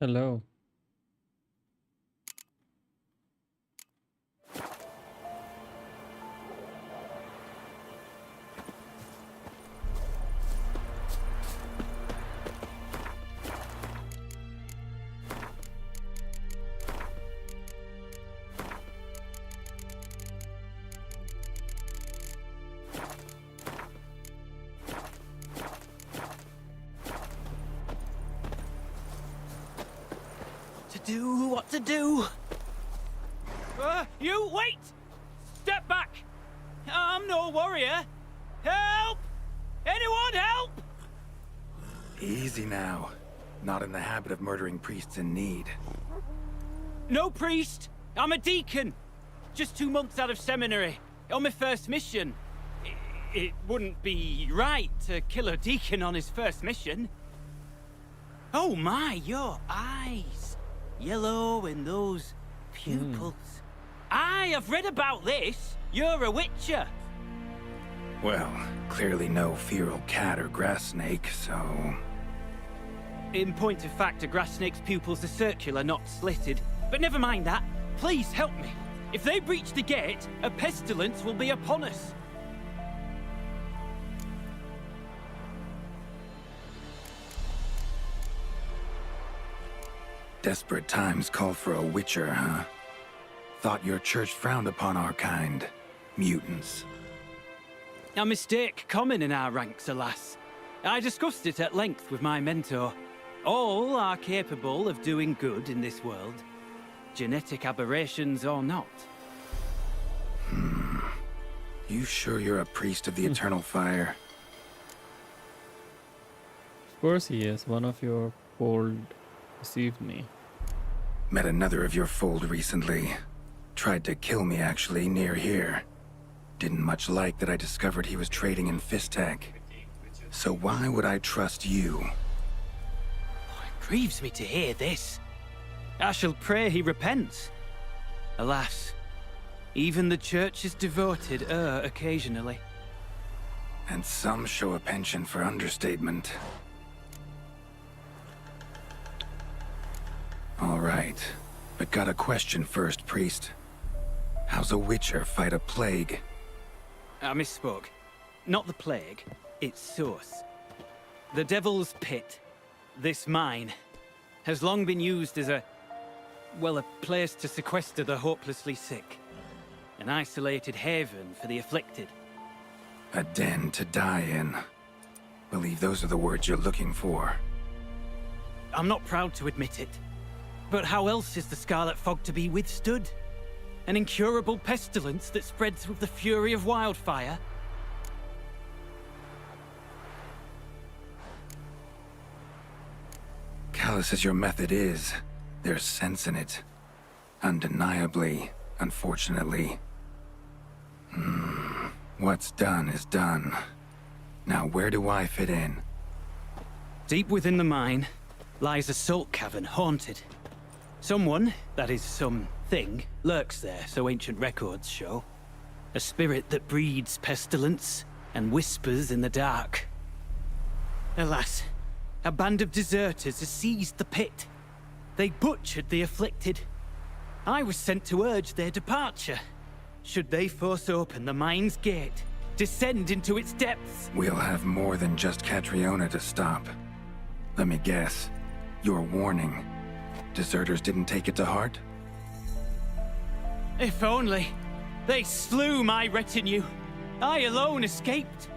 Hello. What to do? You wait! Step back! I'm no warrior. Help! Anyone help! Easy now. Not in the habit of murdering priests in need. No priest. I'm a deacon. Just 2 months out of seminary. On my first mission. It wouldn't be right to kill a deacon on his first mission. Oh my, your eyes. Yellow and those pupils. I have read about this. You're a witcher. Well, clearly no feral cat or grass snake, so... In point of fact, a grass snake's pupils are circular, not slitted. But never mind that. Please help me. If they breach the gate, a pestilence will be upon us. Desperate times call for a witcher, huh? Thought your church frowned upon our kind. Mutants. A mistake common in our ranks, alas. I discussed it at length with my mentor. All are capable of doing good in this world. Genetic aberrations or not. You sure you're a priest of the eternal fire? Of course he is. One of your fold deceived me. Met another of your fold recently. Tried to kill me, actually, near here. Didn't much like that I discovered he was trading in Fistech. So why would I trust you? It grieves me to hear this. I shall pray he repents. Alas, even the church's devoted err occasionally. And some show a penchant for understatement. All right, but got a question first, priest. How's a witcher fight a plague? I misspoke. Not the plague, its source. The Devil's Pit, this mine, has long been used as a place to sequester the hopelessly sick. An isolated haven for the afflicted. A den to die in. Believe those are the words you're looking for. I'm not proud to admit it. But how else is the Scarlet Fog to be withstood? An incurable pestilence that spreads with the fury of wildfire? Callous as your method is, there's sense in it. Undeniably, unfortunately. What's done is done. Now where do I fit in? Deep within the mine lies a salt cavern haunted. Someone, that is something, lurks there, so ancient records show. A spirit that breeds pestilence and whispers in the dark. Alas, a band of deserters has seized the pit. They butchered the afflicted. I was sent to urge their departure. Should they force open the mine's gate, descend into its depths? We'll have more than just Catriona to stop. Let me guess. Your warning. Deserters didn't take it to heart? If only. They slew my retinue. I alone escaped.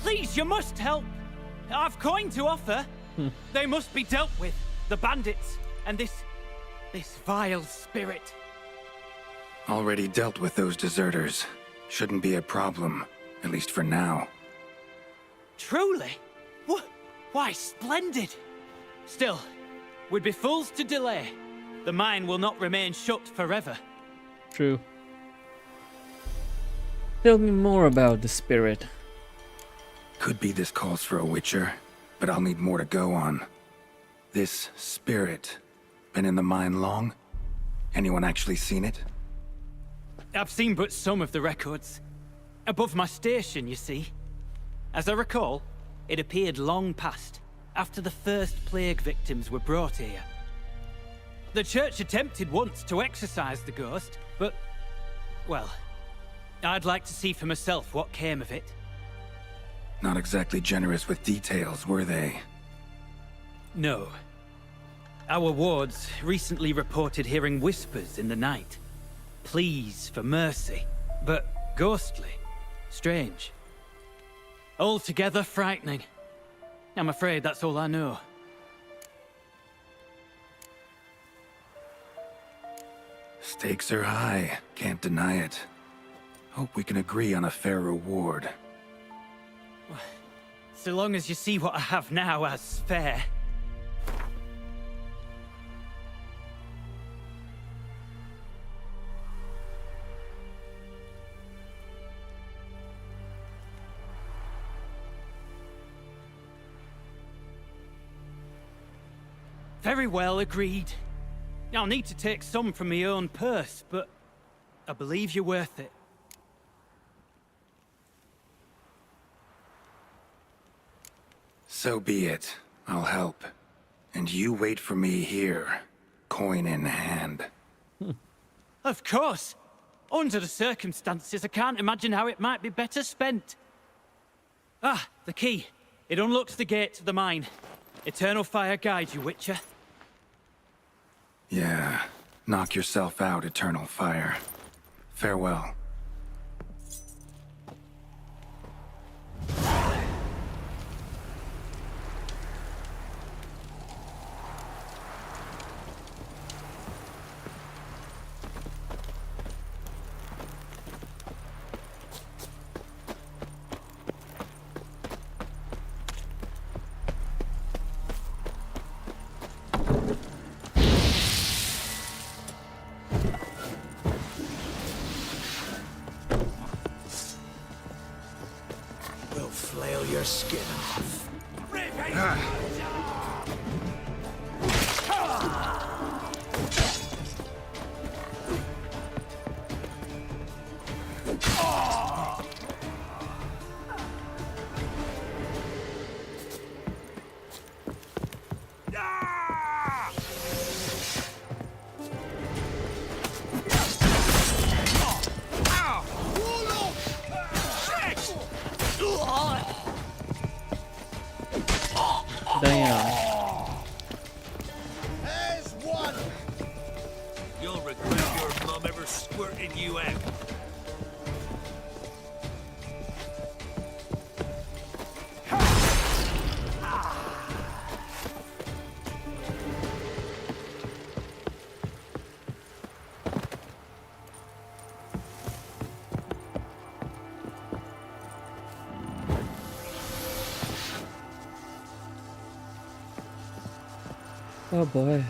Please, you must help. I've coin to offer. They must be dealt with. The bandits and this vile spirit. Already dealt with those deserters. Shouldn't be a problem, at least for now. Truly? Why, splendid. Still, we'd be fools to delay. The mine will not remain shut forever. True. Tell me more about the spirit. Could be this calls for a witcher, but I'll need more to go on. This spirit, been in the mine long? Anyone actually seen it? I've seen but some of the records. Above my station, you see. As I recall, it appeared long past, after the first plague victims were brought here. The church attempted once to exorcise the ghost, but... well, I'd like to see for myself what came of it. Not exactly generous with details, were they? No. Our wards recently reported hearing whispers in the night. Pleas for mercy, but ghostly. Strange. Altogether frightening. I'm afraid that's all I know. Stakes are high, can't deny it. Hope we can agree on a fair reward. So long as you see what I have now as fair. Very well, agreed. I'll need to take some from my own purse, but I believe you're worth it. So be it. I'll help. And you wait for me here, coin in hand. Of course! Under the circumstances, I can't imagine how it might be better spent. Ah, the key. It unlocks the gate to the mine. Eternal fire guide you, Witcher. Yeah, knock yourself out, Eternal Fire. Farewell. We'll flail your skin off. Damn. As one! You'll regret your mom ever squirted you out. Oh boy.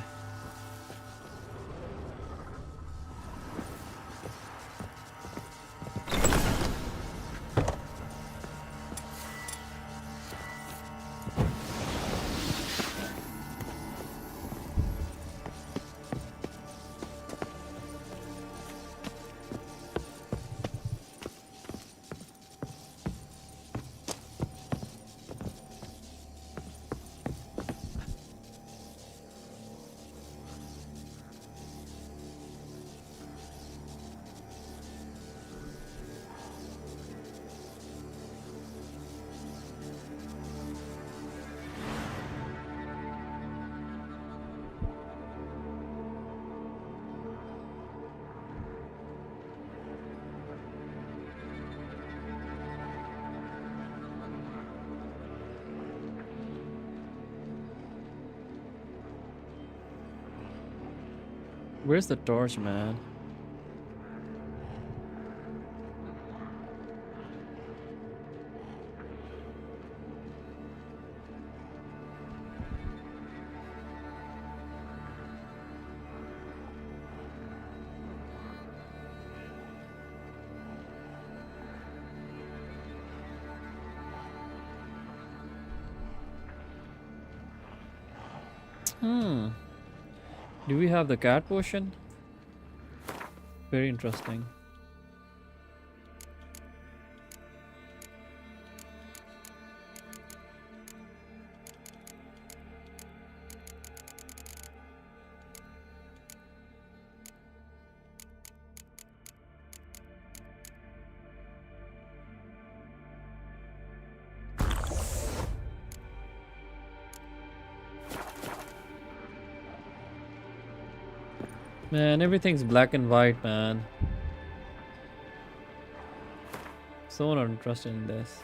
Where's the torch, man? Do we have the cat potion? Very interesting. Man, everything's black and white, man. So not interested in this.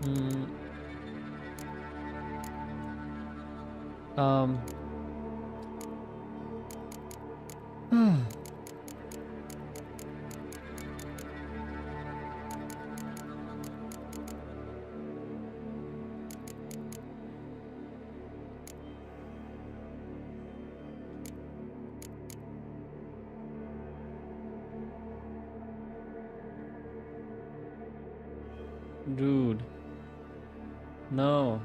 Mm. Um. Dude. No.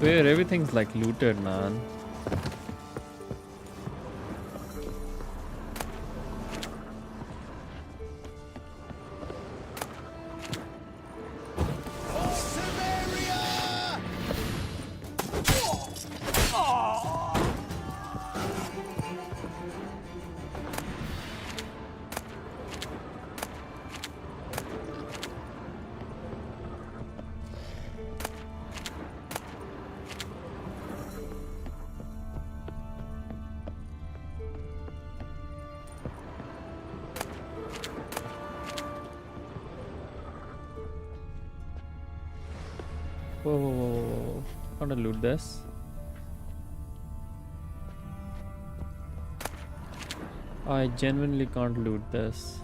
Where everything's like looted, man. Whoa, whoa, whoa, whoa, whoa. I want to loot this. I genuinely can't loot this.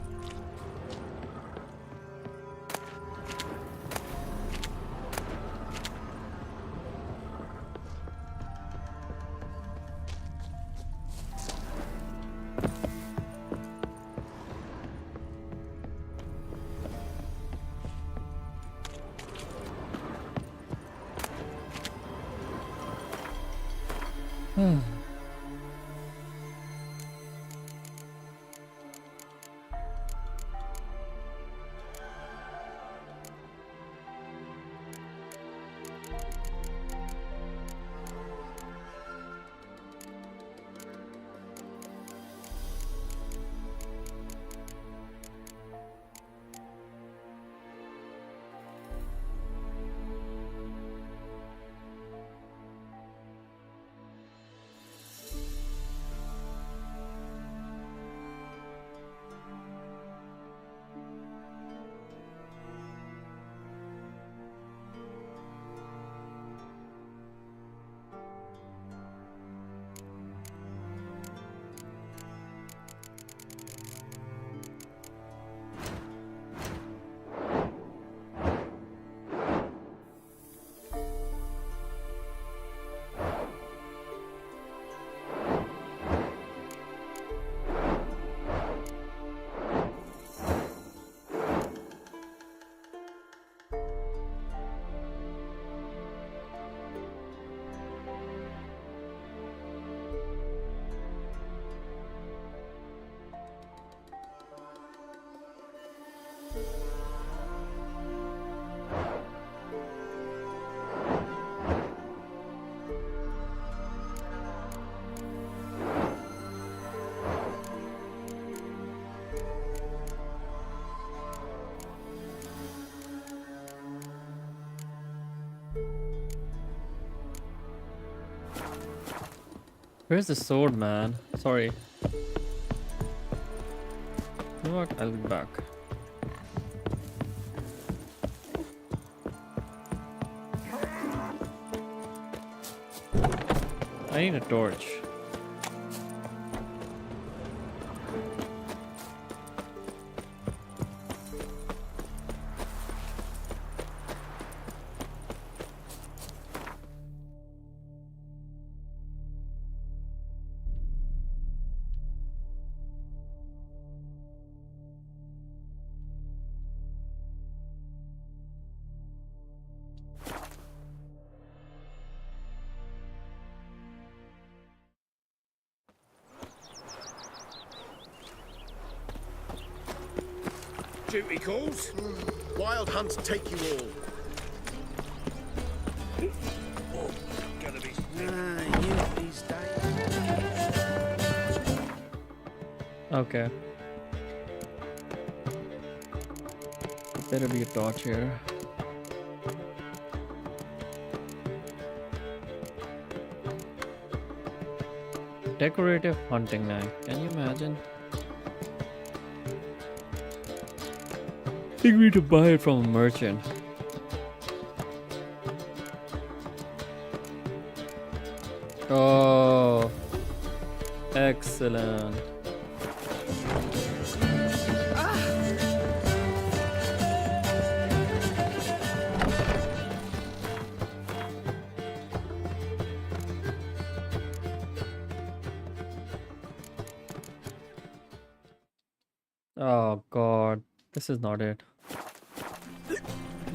Where's the sword, man? Sorry. know what? I'll be back. I need a torch. Duty calls. Wild hunts take you all. Oh, gonna be you these days. Okay. Better be a torch here. Decorative hunting knife. Can you imagine? I think we need to buy it from a merchant. Oh, excellent. Oh God, this is not it.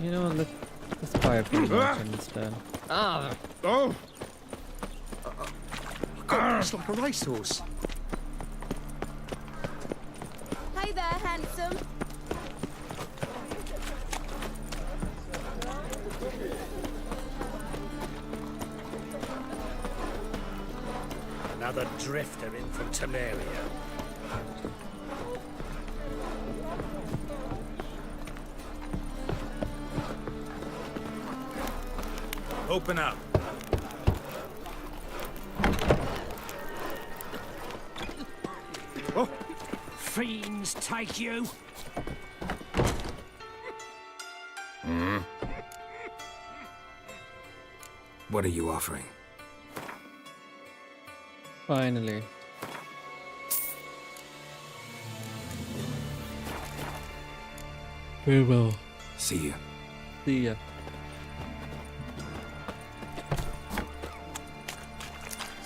You know, let's buy it from the merchant instead. Oh! God, it's like a racehorse. Hey there, handsome. Another drifter in from Temeria. Open up. Oh, fiends take you. What are you offering? Finally. Farewell. See you. See ya.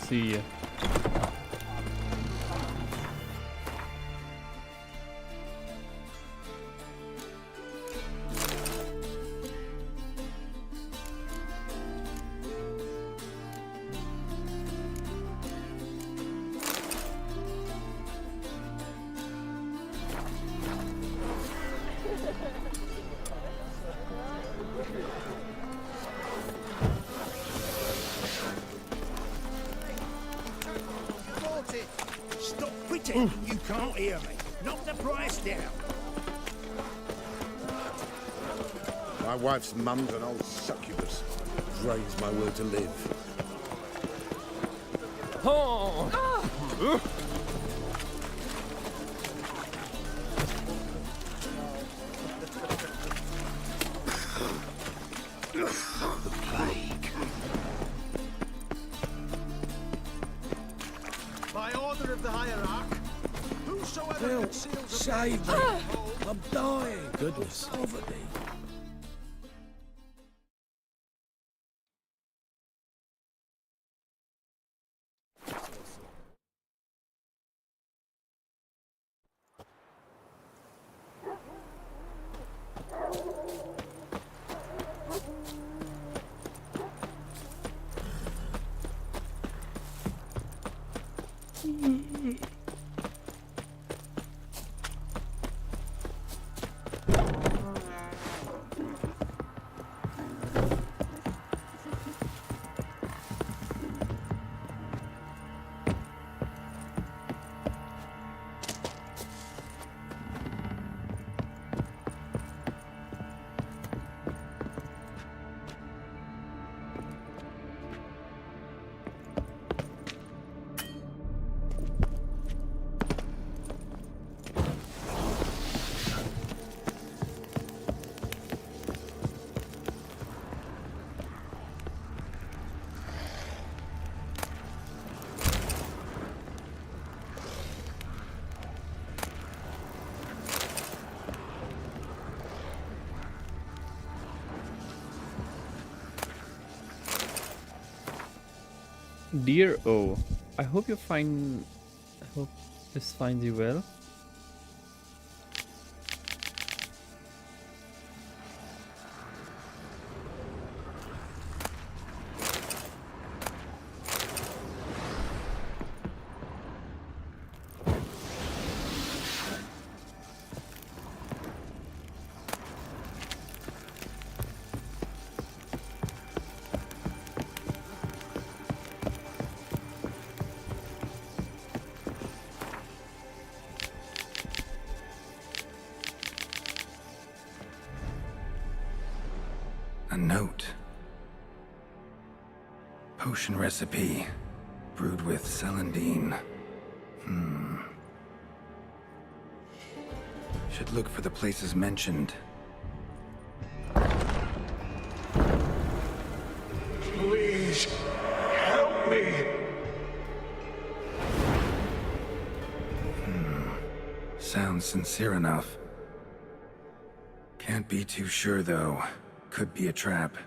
See ya. Stop pretending you can't hear me. Knock the price down. My wife's mum's an old succubus. Drains my will to live. The plague. By order of the hierarch, whosoever Bill, conceals a save me. I'm dying. Goodness. Poverty. Dear O, I hope you find. I hope this finds you well. A note. Potion recipe. Brewed with celandine. Should look for the places mentioned. Please, help me! Sounds sincere enough. Can't be too sure, though. Could be a trap.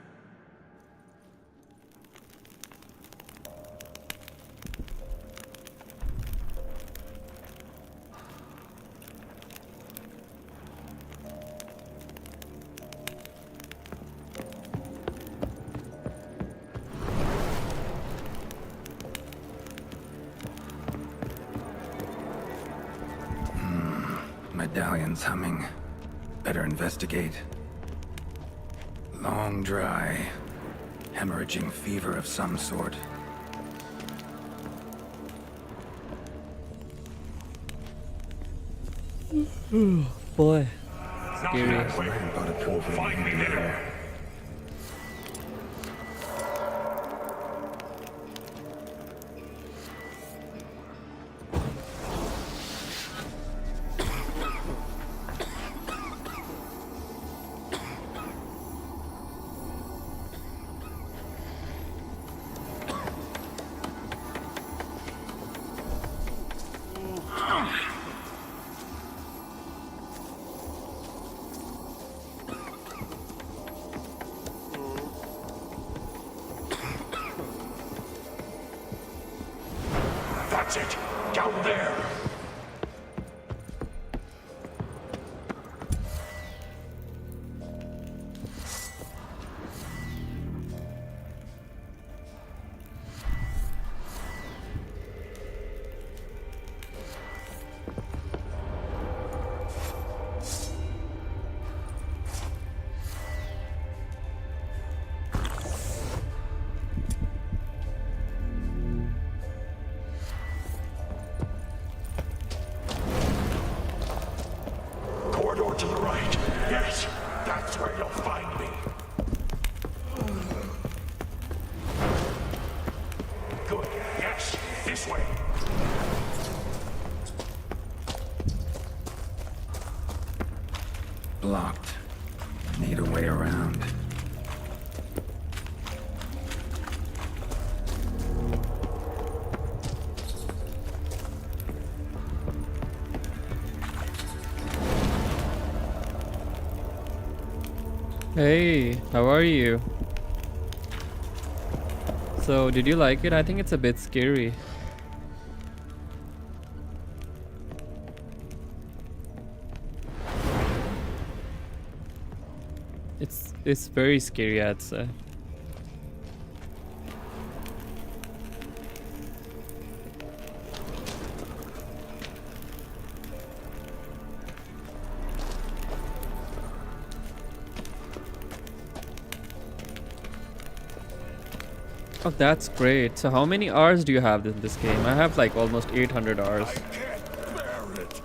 Medallion's humming. Better investigate. Long dry. Hemorrhaging fever of some sort. Boy, Not scary. that way. Find me there. That's it. Down there. Corridor to the right. Yes, that's where you'll find me. Good. Yes, this way. Blocked. Need a way around. Hey, how are you? So, did you like it? I think it's a bit scary. It's very scary, I'd say. Oh, that's great. So how many hours do you have in this game? I have like almost 800 hours. Can't bear it.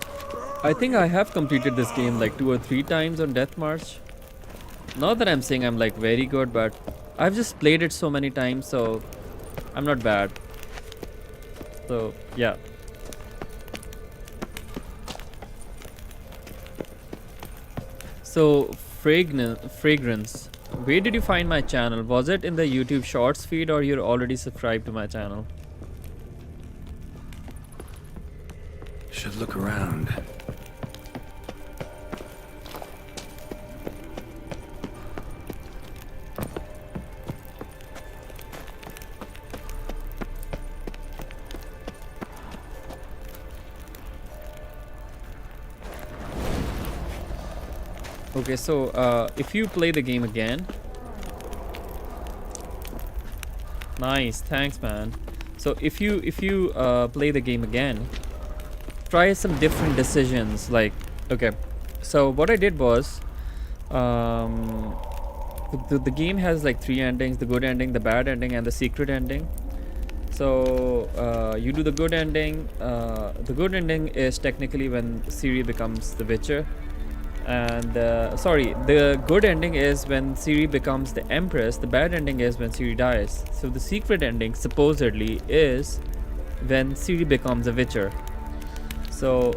I think I have completed this game like 2 or 3 times on Death March. Not that I'm saying I'm like very good, but I've just played it so many times, so I'm not bad. So, yeah. So, Fragrance. Where did you find my channel? Was it in the YouTube Shorts feed or you're already subscribed to my channel? Should look around. Okay, so if you play the game again. Nice, thanks, man. So if you play the game again, try some different decisions. Like, okay, so what I did was, the game has like 3 endings: the good ending, the bad ending, and the secret ending. So you do the good ending. The good ending is technically when Ciri becomes the Witcher. And the good ending is when Ciri becomes the Empress. The bad ending is when Ciri dies. So the secret ending supposedly is when Ciri becomes a Witcher. So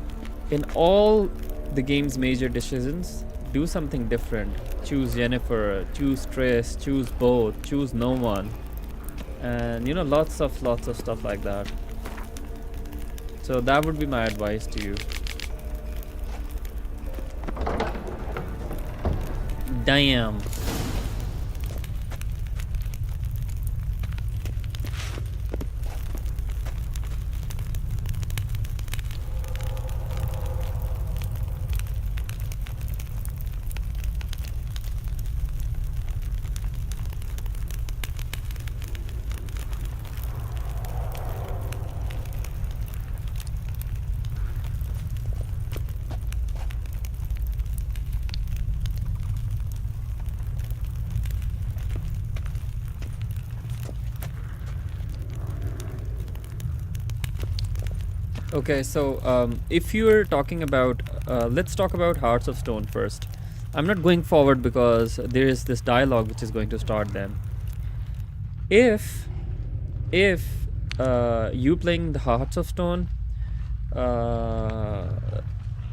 in all the game's major decisions, do something different. Choose Yennefer, choose Triss, choose both, choose no one, and you know, lots of stuff like that. So that would be my advice to you. Damn. Okay, so if you're talking about, let's talk about Hearts of Stone first. I'm not going forward because there is this dialogue which is going to start then. If you playing the Hearts of Stone,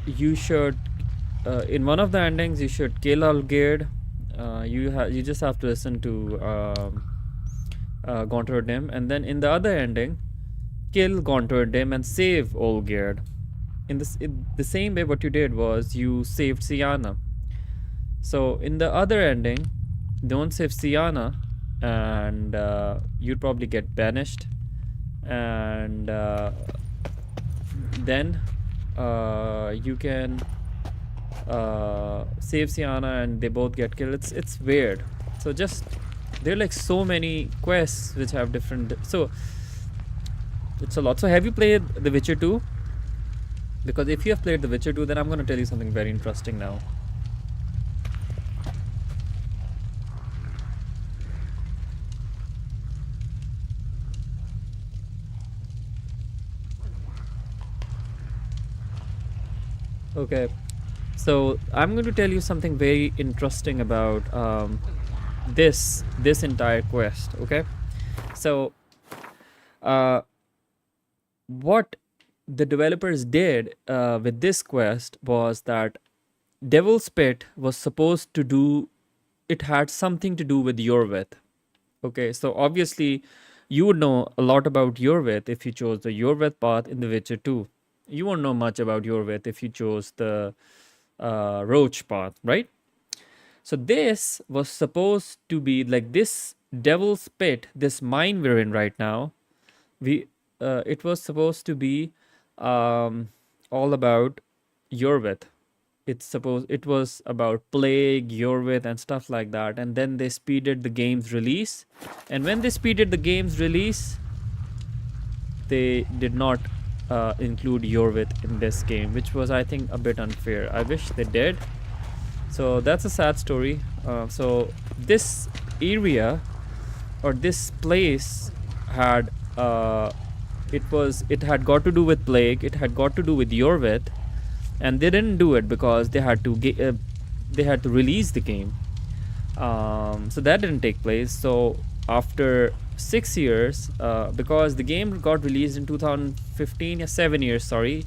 you should, in one of the endings, you should kill Algerd. You just have to listen to Gontordim, and then in the other ending, kill Gontordim and save Olgerd. In the same way, what you did was you saved Sienna. So in the other ending, don't save Sienna, and you'd probably get banished, and then you can save Sienna, and they both get killed. It's weird. So just, there are like so many quests which have different. So it's a lot. So have you played The Witcher 2? Because if you have played The Witcher 2, then I'm going to tell you something very interesting now. Okay, so I'm going to tell you something very interesting about this entire quest. Okay, so what the developers did with this quest was that Devil's Pit was supposed to do, it had something to do with Yorvith. Okay, so obviously you would know a lot about Yorvith if you chose the Yorvith path in The Witcher 2. You won't know much about Yorvith if you chose the Roach path, right? So this was supposed to be like this Devil's Pit, this mine we're in right now. It was supposed to be all about Yorvith. It was about plague, Yorvith, and stuff like that. And then they speeded the game's release. And when they speeded the game's release, they did not include Yorvith in this game, which was, I think, a bit unfair. I wish they did. So that's a sad story. So this area or this place had it had got to do with plague. It had got to do with Yorvith, and they didn't do it because they had to release the game. So that didn't take place. So after 6 years, because the game got released in 2015, 7 years, sorry,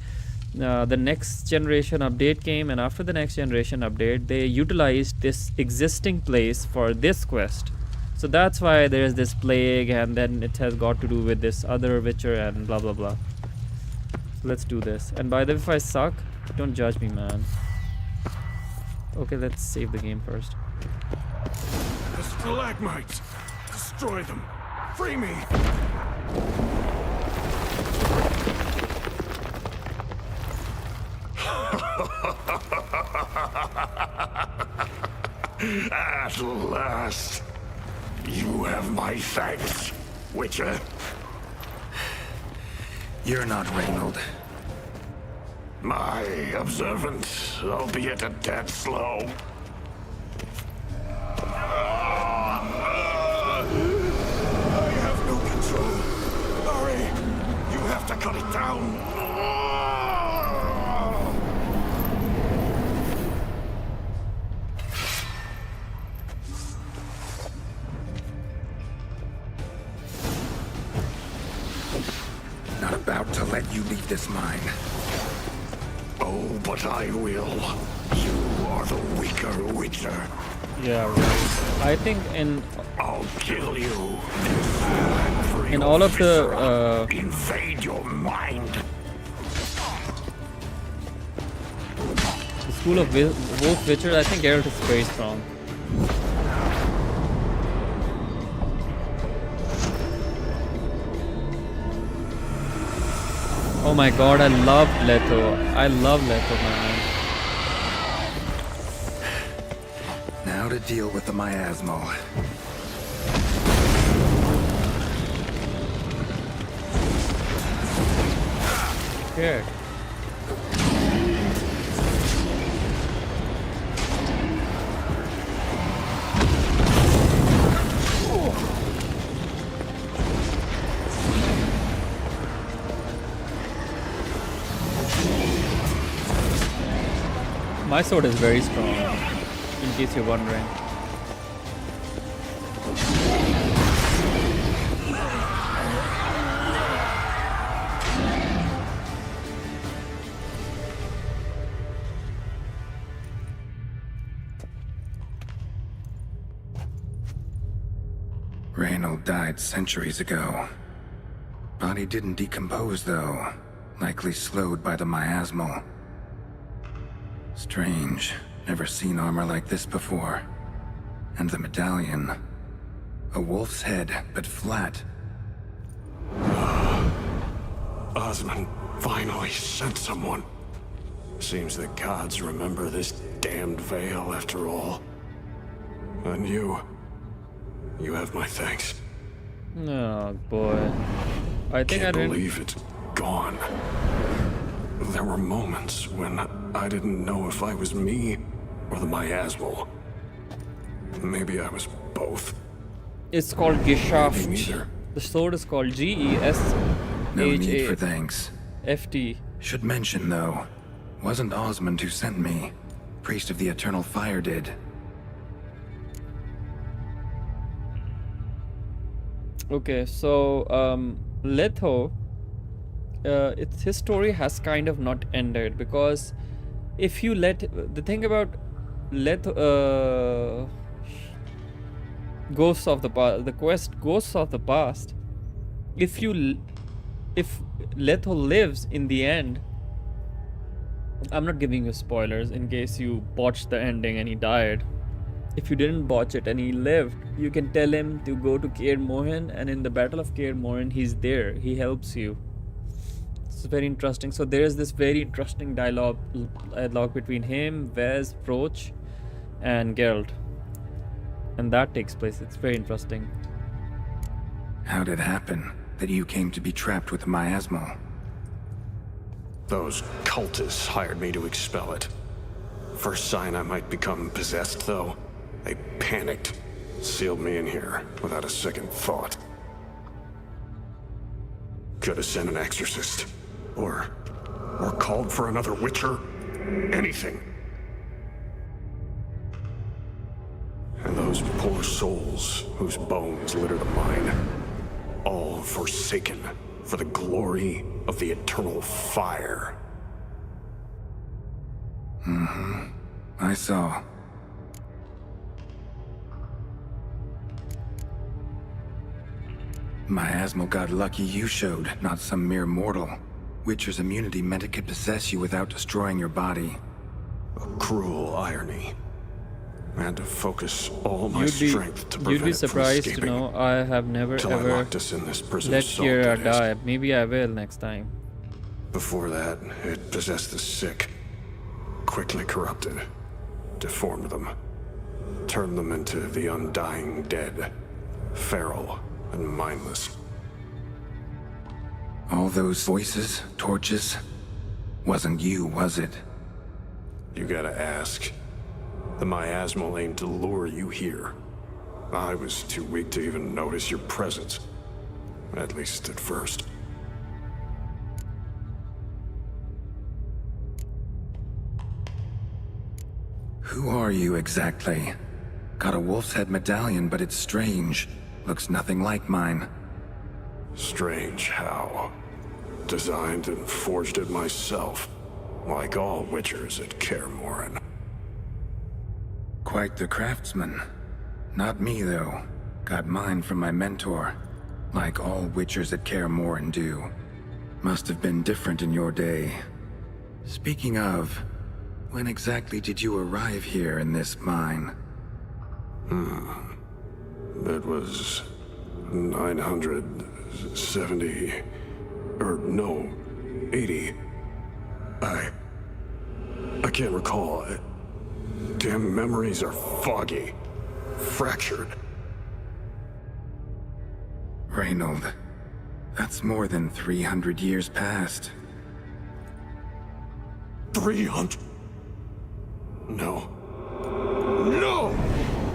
the next generation update came, and after the next generation update, they utilized this existing place for this quest. So that's why there's this plague, and then it has got to do with this other Witcher and blah blah blah. So let's do this. And by the way, if I suck, don't judge me, man. Okay, let's save the game first. The stalagmites! Destroy them! Free me! At last. You have my thanks, Witcher. You're not Reinald. My observant, albeit a tad slow. I have no control. Hurry! You have to cut it down. Not about to let you leave this mine. Oh, but I will. You are the weaker Witcher. Yeah, right. I think I'll kill you. in all of the Invade your mind. school of both Witcher, I think Geralt is very strong. Oh my god, I love Leto. I love Leto, man. Now to deal with the Miasmal. Here. My sword is very strong, in case you're wondering. Reinald died centuries ago. Body didn't decompose, though. Likely slowed by the Miasmal. Strange. Never seen armor like this before. And the medallion. A wolf's head, but flat. Osmond finally sent someone. Seems the gods remember this damned veil after all. And you have my thanks. Oh boy. I think Can't I didn't. believe it's gone. There were moments when I didn't know if I was me or the Miasmal. Maybe I was both. It's called Maybe Geschaft. neither. The sword is called Geshaft. No need for thanks. Should mention, though, wasn't Osmond who sent me. Priest of the Eternal Fire did. Okay, so Leto, his story has kind of not ended, because if you let the thing about Leto, Ghosts of the Past, the quest Ghosts of the Past, if Leto lives in the end, I'm not giving you spoilers in case you botched the ending and he died. If you didn't botch it and he lived, you can tell him to go to Kaer Morhen, and in the Battle of Kaer Morhen, he's there. He helps you. It's very interesting. So there is this very interesting dialogue between him, Vez, Proch, and Geralt. And that takes place. It's very interesting. How'd it happen that you came to be trapped with the Miasmal? Those cultists hired me to expel it. First sign I might become possessed, though, they panicked, sealed me in here without a second thought. Could have sent an exorcist, or called for another Witcher, anything. And those poor souls whose bones litter the mine, all forsaken for the glory of the Eternal Fire. I saw. Miasmal got lucky you showed, not some mere mortal. Witcher's immunity meant it could possess you without destroying your body. A cruel irony. I had to focus all my strength to prevent You'd be it from surprised to escaping, know I have never till I ever locked us in this prison let cell, Kiera that is. die. Maybe I will next time. Before that, it possessed the sick, quickly corrupted, deformed them, turned them into the undying dead, feral and mindless. All those voices, torches, wasn't you, was it? You gotta ask. The miasmal aimed to lure you here. I was too weak to even notice your presence. At least at first. Who are you exactly? Got a wolf's head medallion, but it's strange. Looks nothing like mine. Strange how. Designed and forged it myself, like all witchers at Kaer Morhen. Quite the craftsman. Not me, though. Got mine from my mentor, like all witchers at Kaer Morhen do. Must have been different in your day. Speaking of, when exactly did you arrive here in this mine? It was 970... or no, 80. I can't recall. Damn memories are foggy. Fractured. Reinald, that's more than 300 years past. 300? No. No!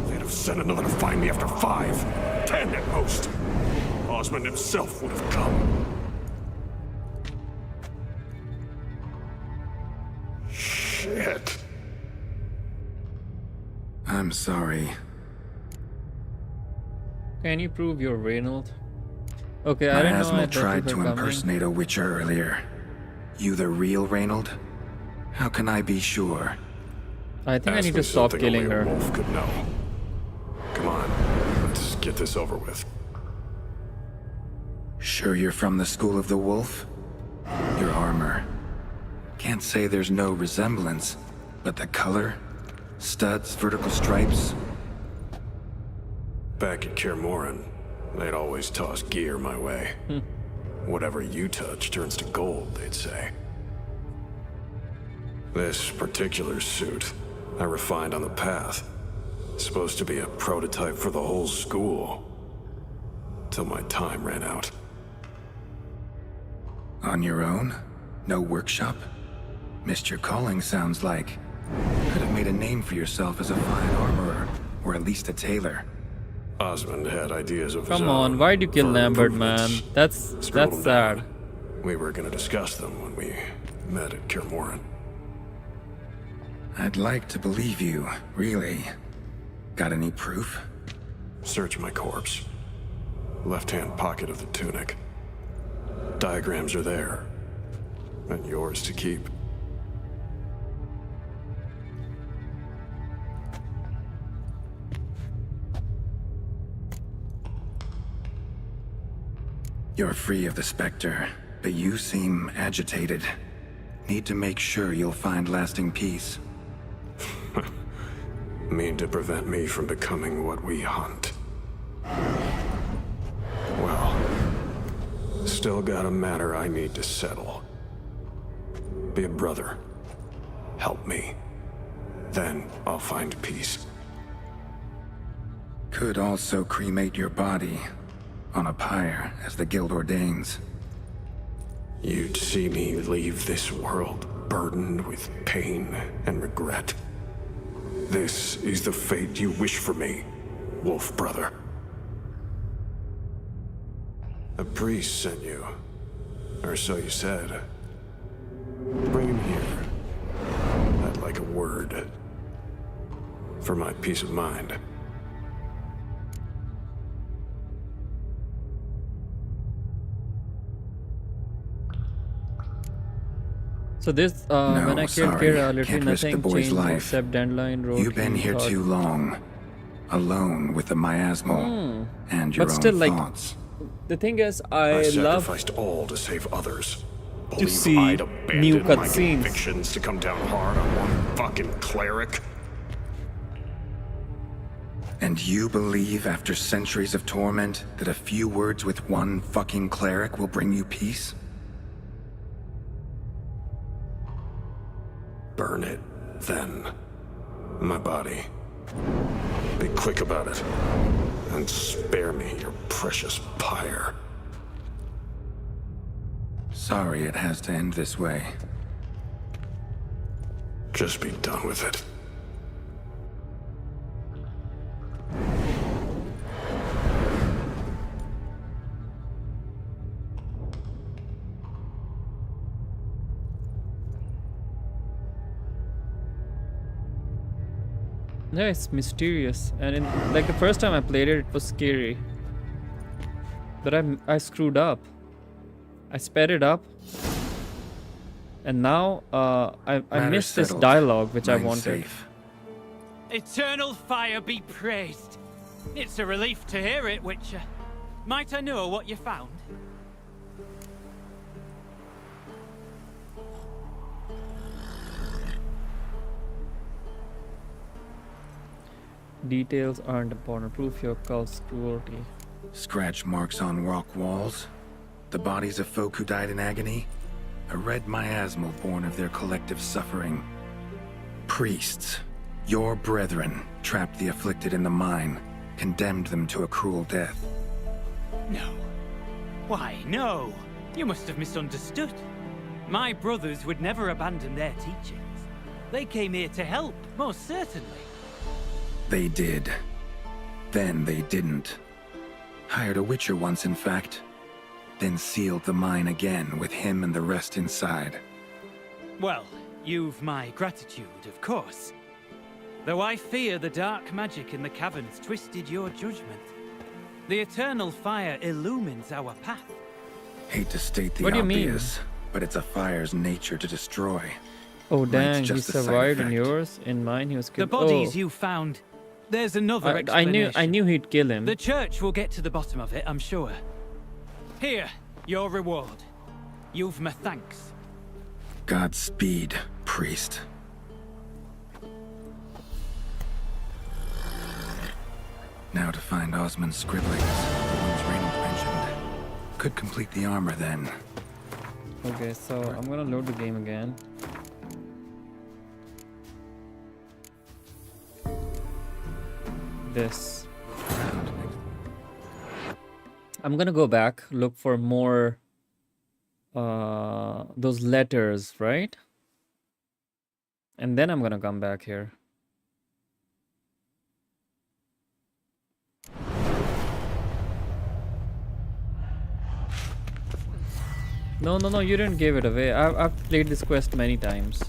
They'd have sent another to find me after 5, 10 at most. Osmond himself would have come. Shit. I'm sorry. Can you prove you're Reinald? Okay, I didn't know I Miasmal had tried to coming. impersonate a witcher earlier. You the real Reinald? How can I be sure? I think I Ask need me to stop something killing only a her. wolf could know. Come on, let's get this over with. Sure you're from the School of the Wolf? Your armor. Can't say there's no resemblance, but the color? Studs, vertical stripes? Back at Kaer Morhen, they'd always toss gear my way. Whatever you touch turns to gold, they'd say. This particular suit, I refined on the path. Supposed to be a prototype for the whole school. Till my time ran out. On your own? No workshop? Missed your calling, sounds like. Could have made a name for yourself as a fine armorer, or at least a tailor. Osmond had ideas of his Come own on, why'd you kill for Lambert, man? improvements. That's Scribbled them sad. down. We were gonna discuss them when we met at Kaer Morhen. I'd like to believe you, really. Got any proof? Search my corpse. Left-hand pocket of the tunic. Diagrams are there. And yours to keep. You're free of the Spectre, but you seem agitated. Need to make sure you'll find lasting peace. Mean to prevent me from becoming what we hunt. Well, still got a matter I need to settle. Be a brother. Help me. Then I'll find peace. Could also cremate your body on a pyre, as the guild ordains. You'd see me leave this world burdened with pain and regret. This is the fate you wish for me, Wolf Brother. A priest sent you, or so you said. Bring him here. I'd like a word. For my peace of mind. So this, when I killed sorry. Geralt, literally Can't risk the nothing boy's changed life. except Dandelion Road. You've been here too long. Alone with the miasmal. And your But own still, like, thoughts. The thing is, I I love sacrificed all to save others. Believe see I'd new abandon my cutscenes. convictions to come down hard on one fucking cleric? And you believe after centuries of torment that a few words with one fucking cleric will bring you peace? Burn it, then. My body. quick about it. And spare me your precious pyre. Sorry it has to end this way. Just be done with it. Yeah, it's mysterious, and like the first time I played it, it was scary. But I screwed up. I sped it up, and now I Matter missed this settled. dialogue which I Mine's wanted. safe. Eternal fire be praised. It's a relief to hear it, Witcher. Might I know what you found? Details aren't important. Proof your cult's cruelty. Scratch marks on rock walls. The bodies of folk who died in agony. A red miasmal born of their collective suffering. Priests, your brethren, trapped the afflicted in the mine, condemned them to a cruel death. No. Why, no. You must have misunderstood. My brothers would never abandon their teachings. They came here to help, most certainly. They did. Then they didn't. Hired a witcher once, in fact. Then sealed the mine again with him and the rest inside. Well, you've my gratitude, of course. Though I fear the dark magic in the caverns twisted your judgment. The eternal fire illumines our path. Hate to state the What do you mean? obvious, but it's a fire's nature to destroy. Oh Light's dang, he just a side survived in effect. yours. In mine, he was The killed. bodies Oh. you found. There's another I explanation. knew he'd kill him. The church will get to the bottom of it, I'm sure. Here, your reward. You've my thanks. Godspeed, priest. Now to find Osmond's scribblings, the ones Reinald mentioned. Could complete the armor then. Okay, so I'm gonna load the game again. This. I'm gonna go back, look for more those letters, right? And then I'm gonna come back here. No, you didn't give it away. I've played this quest many times.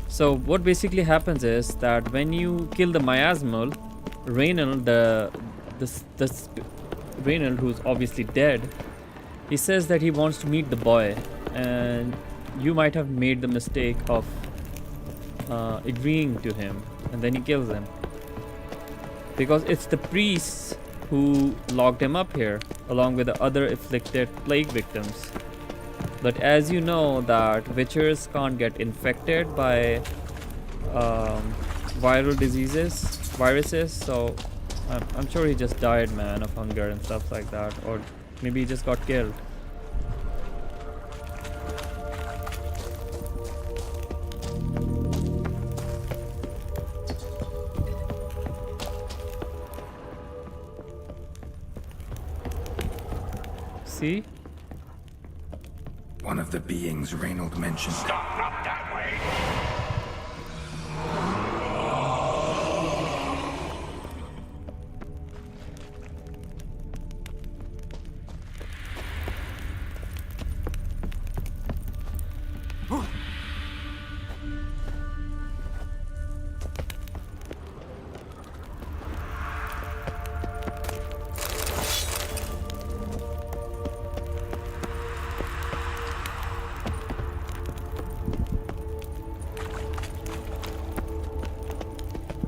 So what basically happens is that when you kill the miasmal, Reinald, Reinald, who's obviously dead, he says that he wants to meet the boy, and you might have made the mistake of agreeing to him, and then he kills him. Because it's the priests who locked him up here, along with the other afflicted plague victims. But as you know that witchers can't get infected by viral viruses, so I'm sure he just died, man, of hunger and stuff like that, or maybe he just got killed. See? One of the beings Reinald mentioned.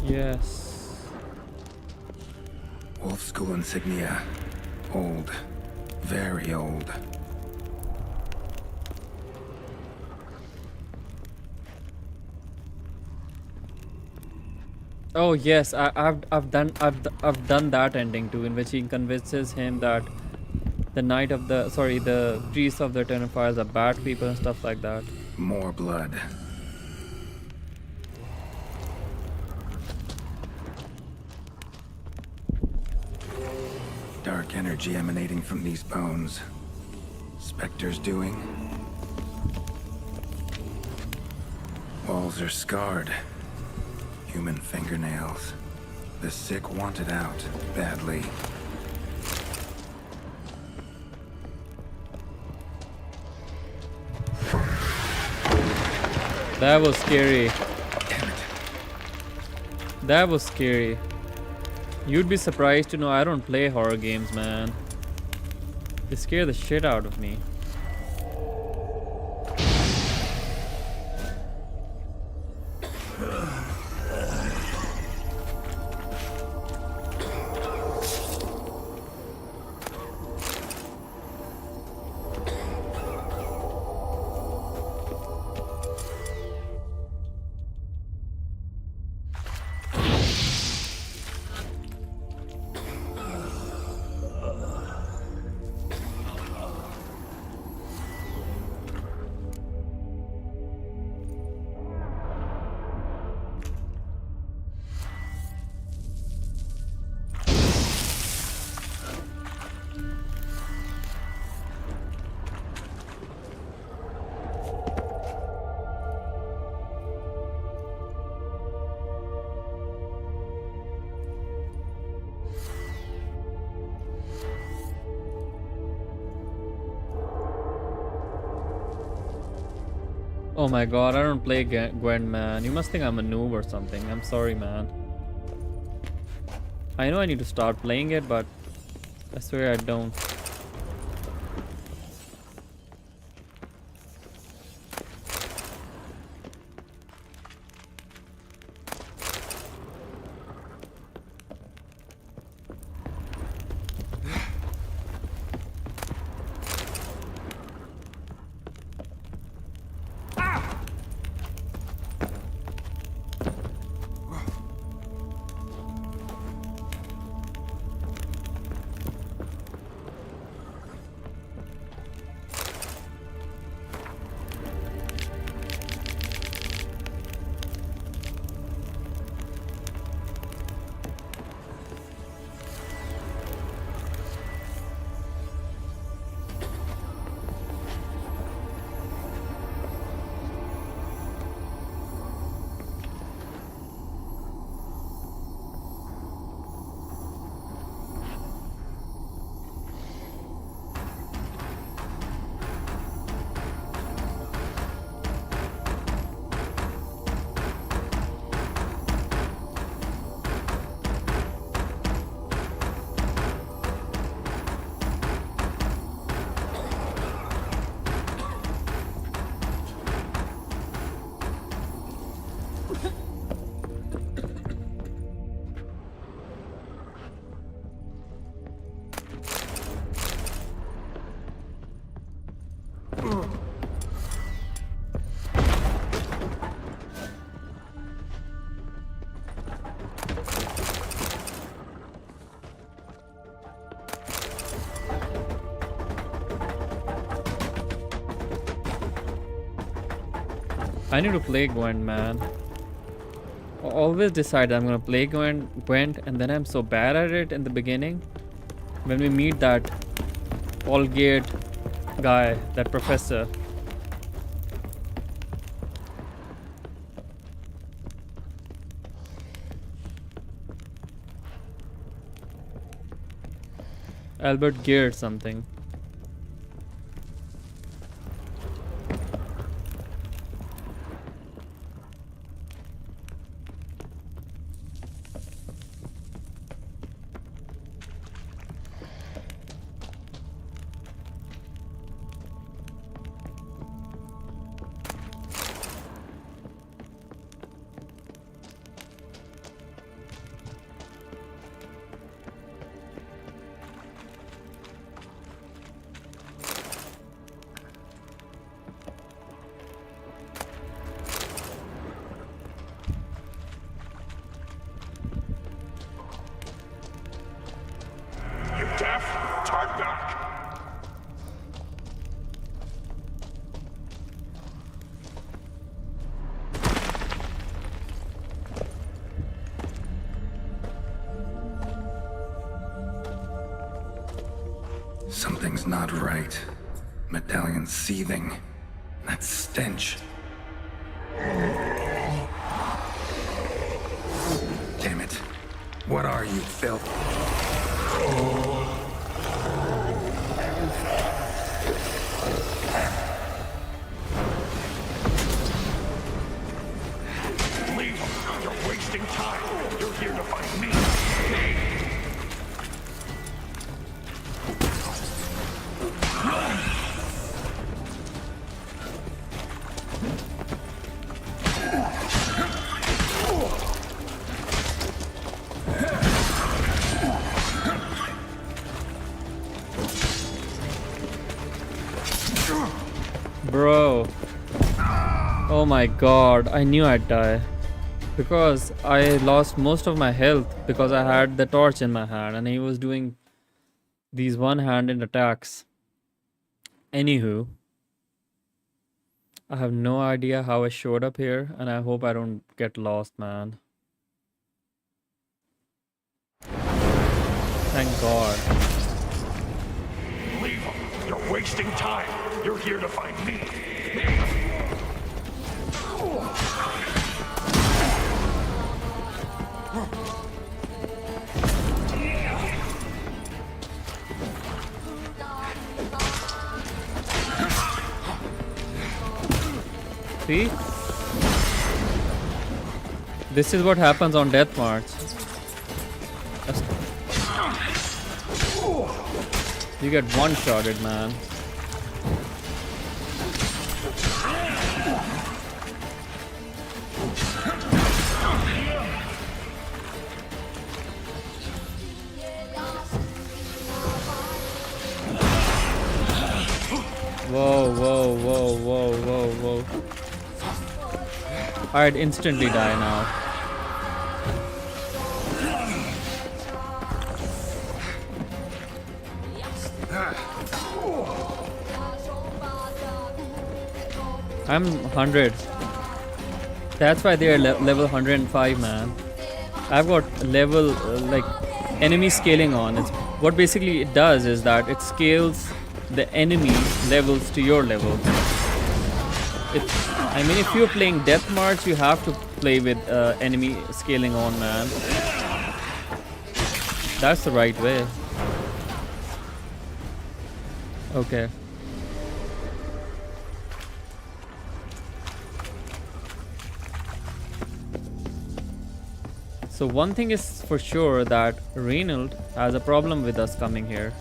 Yes. Wolf School insignia. Old. Very old. Oh yes, I've done that ending too, in which he convinces him that the priests of the Eternal Fires are bad people and stuff like that. More blood. dark energy emanating from these bones. Spectre's doing? Walls are scarred. Human fingernails. The sick want it out, badly. That was scary. Damn it. That was scary. You'd be surprised to know I don't play horror games, man. They scare the shit out of me. Oh my god, I don't play Gwen, man. You must think I'm a noob or something. I'm sorry, man. I know I need to start playing it, but I swear I don't. I need to play Gwen, man. I always decide I'm gonna play Gwen, and then I'm so bad at it in the beginning. When we meet that Allgate guy, that professor. Albert Gear something. Something's not right. Medallion seething. That stench. Damn it. What are you, filth? Leave him. You're wasting time. You're here to find me. Bro. Oh my god, I knew I'd die. Because I lost most of my health because I had the torch in my hand and he was doing these one-handed attacks. Anywho, I have no idea how I showed up here and I hope I don't get lost, man. Thank God. Leave him. You're wasting time. You're here to find me. See? This is what happens on Death March. You get one-shotted, man. Whoa, whoa, whoa, whoa, whoa, whoa. I'd instantly die now. I'm 100. That's why they're level 105, man. I've got level, like, enemy scaling on. It's what basically it does is that it scales the enemy levels to your level. I mean, if you're playing Death March, you have to play with enemy scaling on, man. That's the right way. Okay. So one thing is for sure that Reinald has a problem with us coming here.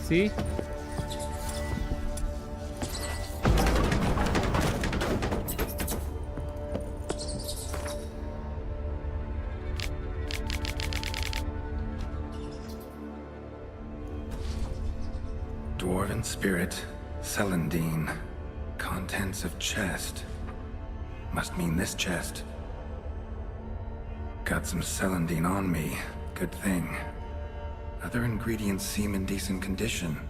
See? Dwarven spirit, Celandine. Contents of chest. Must mean this chest. Got some Celandine on me. Good thing. Other ingredients seem in decent condition.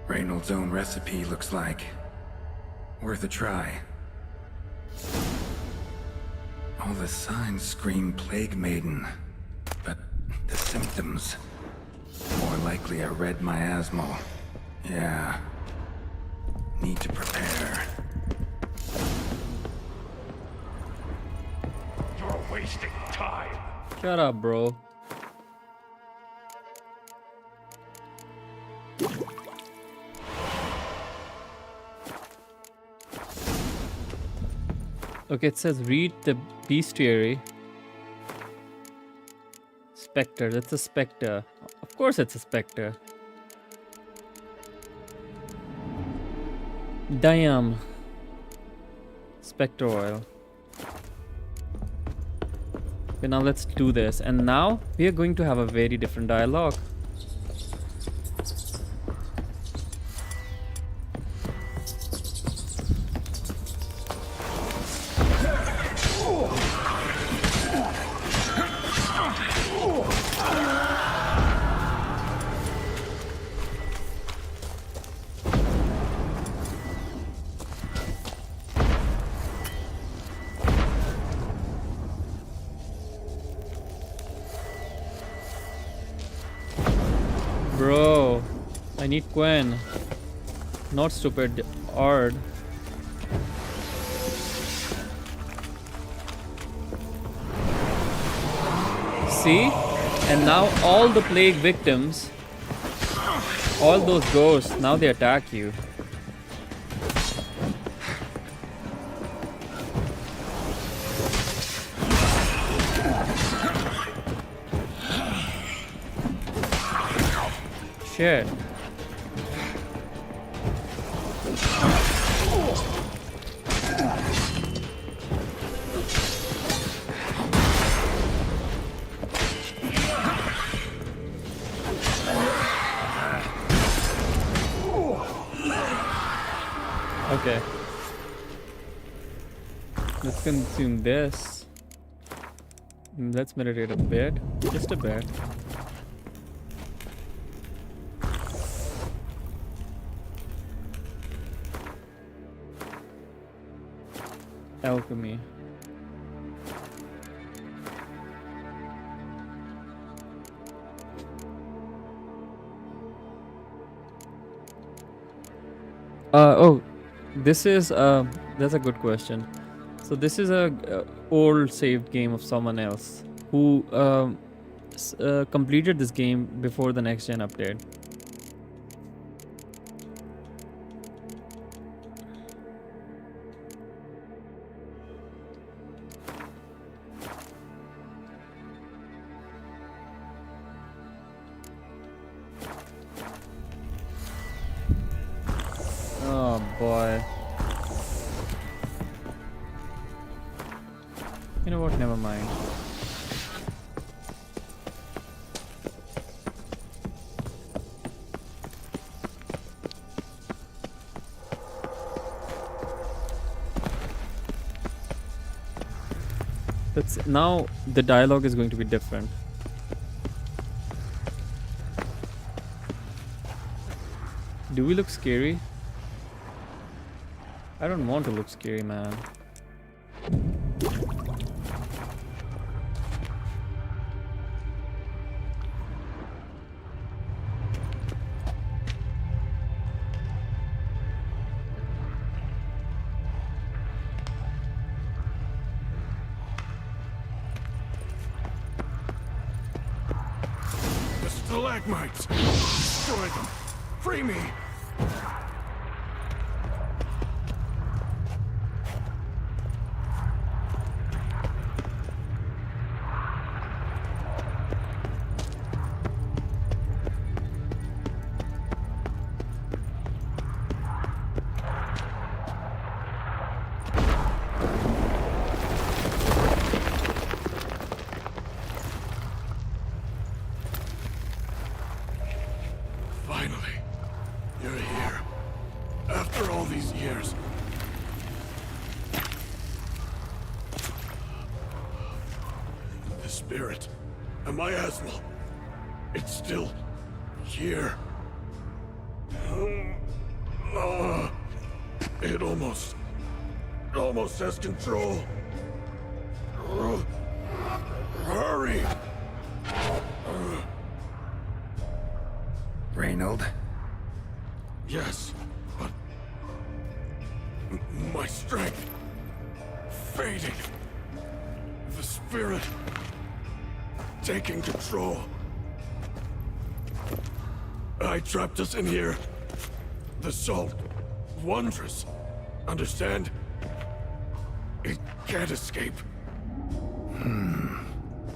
Reinald's own recipe looks like. Worth a try. All the signs scream Plague Maiden, but the symptoms... more likely a Red Miasmal. Yeah. Need to prepare. You're wasting time. Shut up, bro. Okay, it says read the bestiary. Spectre, that's a spectre. Of course it's a spectre. Damn. Spectre oil. Okay, now let's do this. And now we are going to have a very different dialogue. Bro, I need Gwen. Not stupid Ard. See? And now all the plague victims, all those ghosts, now they attack you. Shit. Okay. Let's consume this. Let's meditate a bit. Just a bit. Alchemy. Oh, this is that's a good question. So this is a old saved game of someone else who completed this game before the next gen update. Oh boy. You know what? Never mind. That's now the dialogue is going to be different. Do we look scary? I don't want to look scary, man. The stalagmites! Destroy them! Free me! Finally, you're here. After all these years. The spirit, a miasmal, it's still here. It almost has control. Hurry! Reinald? Yes, but my strength fading. The spirit taking control. I trapped us in here. The salt, wondrous. Understand? It can't escape.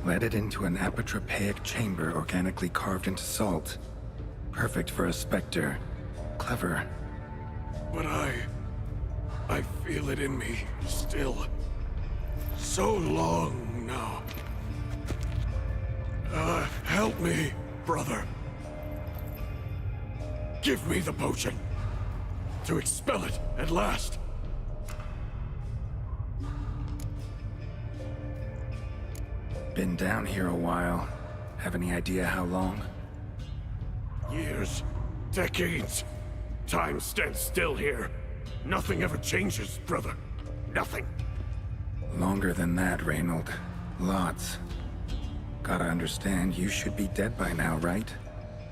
Led it into an apotropaic chamber organically carved into salt. Perfect for a specter. Clever. But I feel it in me still. So long now. Help me, brother. Give me the potion. To expel it at last. Been down here a while. Have any idea how long? Years. Decades. Time stands still here. Nothing ever changes, brother. Nothing. Longer than that, Reinald. Lots. Gotta understand, you should be dead by now, right?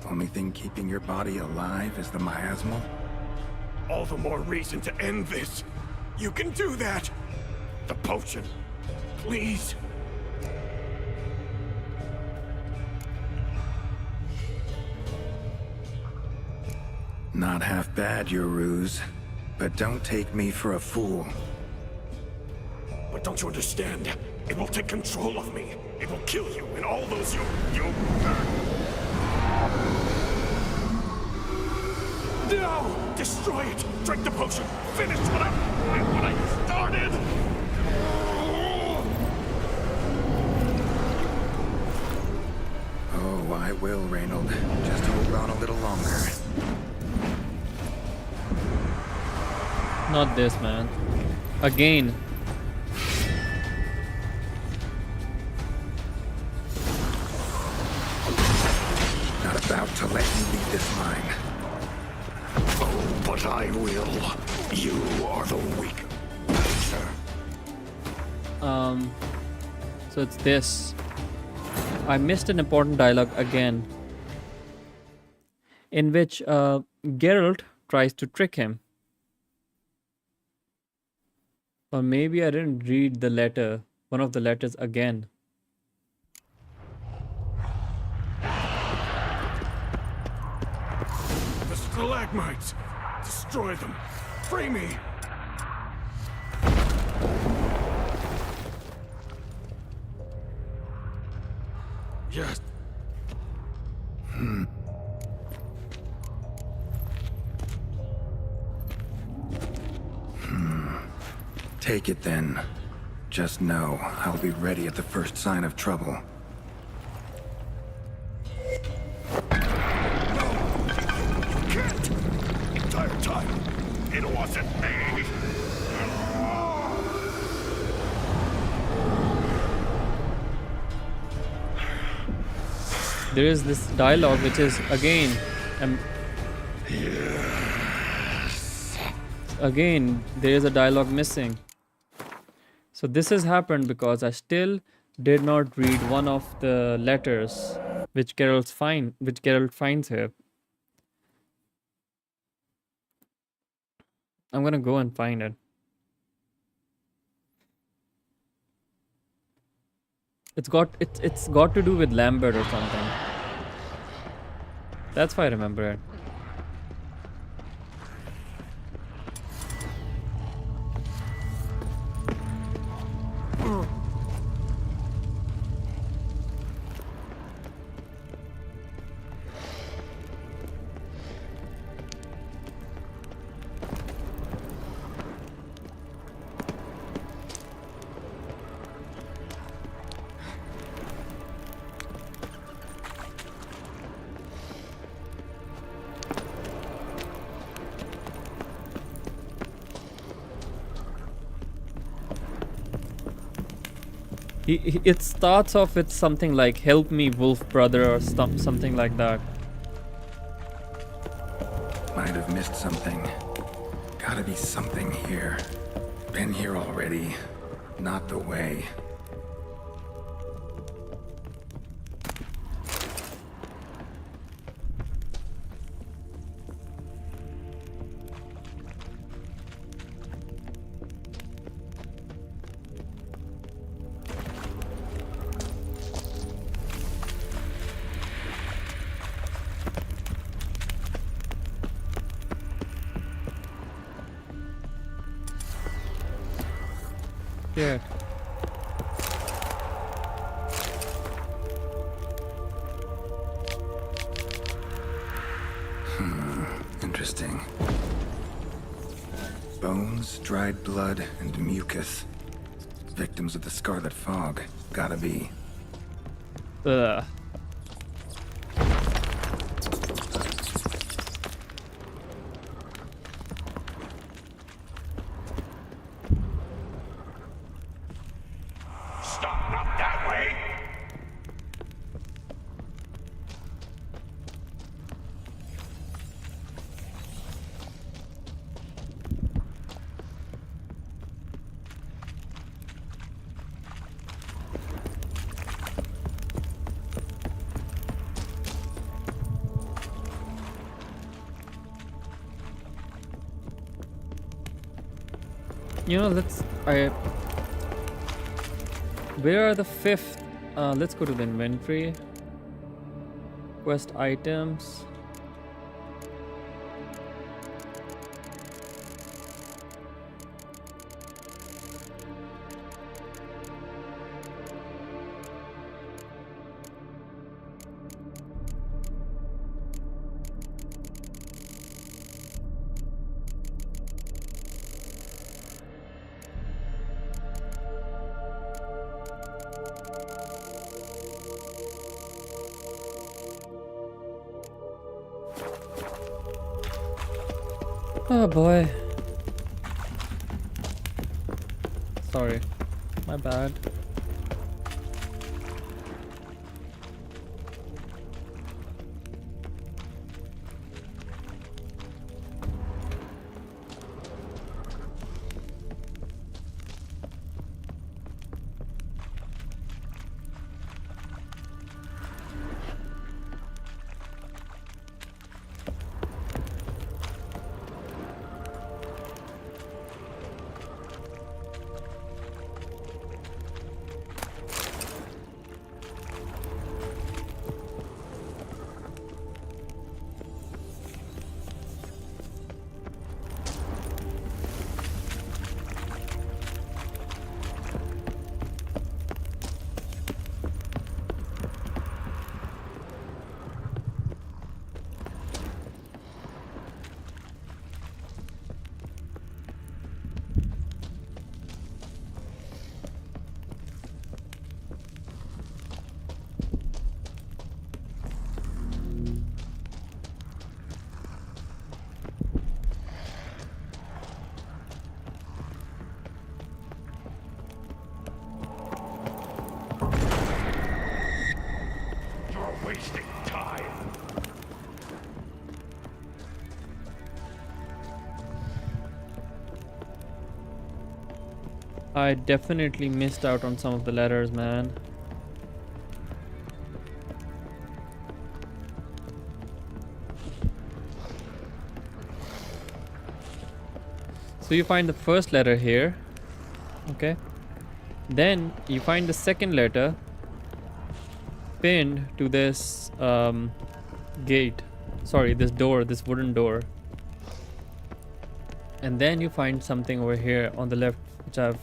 Only thing keeping your body alive is the miasmal? All the more reason to end this. You can do that. The potion. Please. Not half bad, your ruse. But don't take me for a fool. But don't you understand? It will take control of me. It will kill you and all those you... No! Destroy it! Drink the potion! Finish what I started! Oh, I will, Reinald. Just hold on a little longer. Not this, man. Again. Not about to let you leave this mine. Oh, but I will. You are the weak. So it's this. I missed an important dialogue again, in which Geralt tries to trick him. Or maybe I didn't read the letter, one of the letters again. The stalagmites! Destroy them! Free me! Yes. Take it then. Just know I'll be ready at the first sign of trouble. Can't! Entire time, it wasn't me! There is this dialogue which is again, again there is a dialogue missing. So this has happened because I still did not read one of the letters which Geralt finds here. I'm gonna go and find it. It's got to do with Lambert or something. That's why I remember it. It starts off with something like "Help me, wolf brother" or something like that. Might have missed something. Gotta be something here. Been here already. Not the way. Yeah. Interesting. Bones, dried blood, and mucus. Victims of the Scarlet Fog. Gotta be. Ugh. Stop, not that way! You know, where are the fifth? Let's go to the inventory. Quest items. Oh boy. Sorry. My bad. I definitely missed out on some of the letters, man. So you find the first letter here, okay? Then you find the second letter pinned to this gate. Sorry, this door, this wooden door. And then you find something over here on the left, which I've...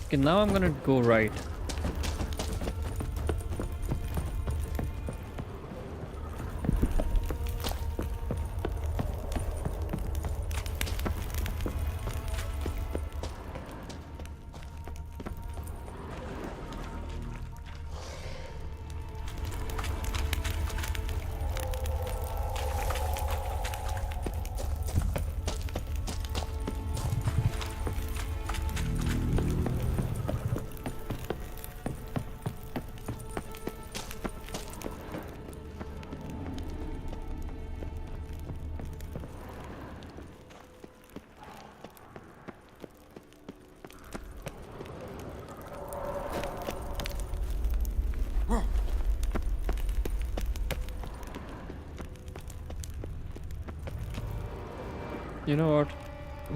Okay, now I'm gonna go right. You know what?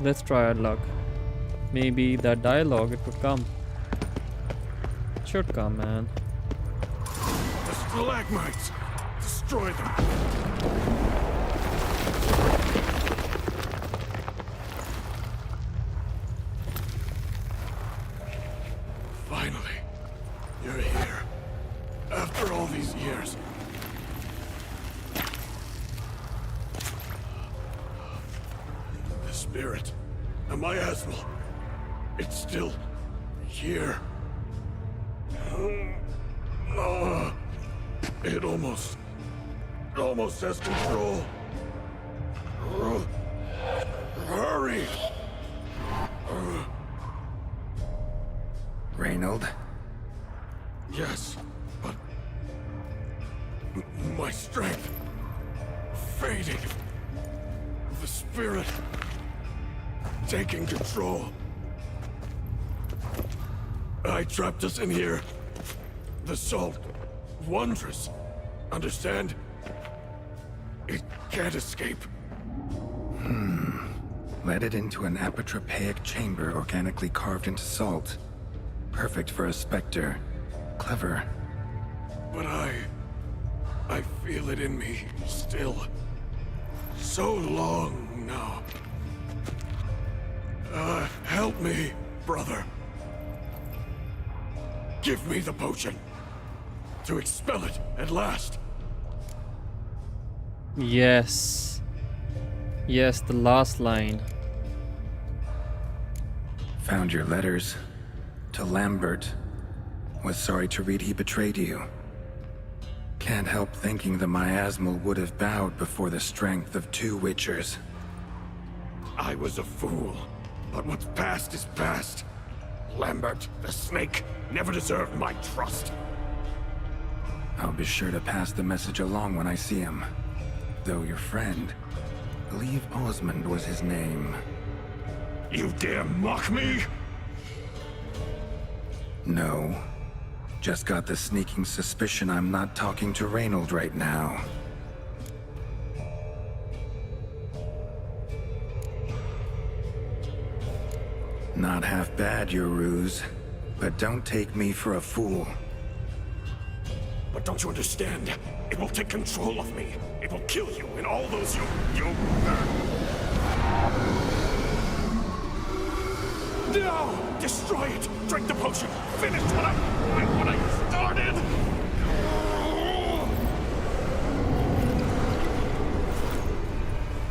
Let's try our luck. Maybe that dialogue, it would come. It should come, man. The stalagmites! Destroy them! Finally, you're here. After all these years. The spirit, the miasmal, it's still here. It almost has control. Hurry! Reinald? Yes, but my strength fading. The spirit taking control. I trapped us in here. The salt wondrous. Understand? It can't escape. Led it into an apotropaic chamber organically carved into salt. Perfect for a specter. Clever. But I feel it in me still. So long now. Help me, brother. Give me the potion. To expel it at last. Yes. Yes, the last line. Found your letters. To Lambert. Was sorry to read he betrayed you. Can't help thinking the Miasmal would have bowed before the strength of 2 Witchers. I was a fool. But what's past is past. Lambert, the snake, never deserved my trust. I'll be sure to pass the message along when I see him. Though your friend, believe Osmond was his name. You dare mock me? No. Just got the sneaking suspicion I'm not talking to Reinald right now. Not half bad, your ruse. But don't take me for a fool. But don't you understand? It will take control of me. It will kill you and all those you... No! Destroy it! Drink the potion! Finish what I started!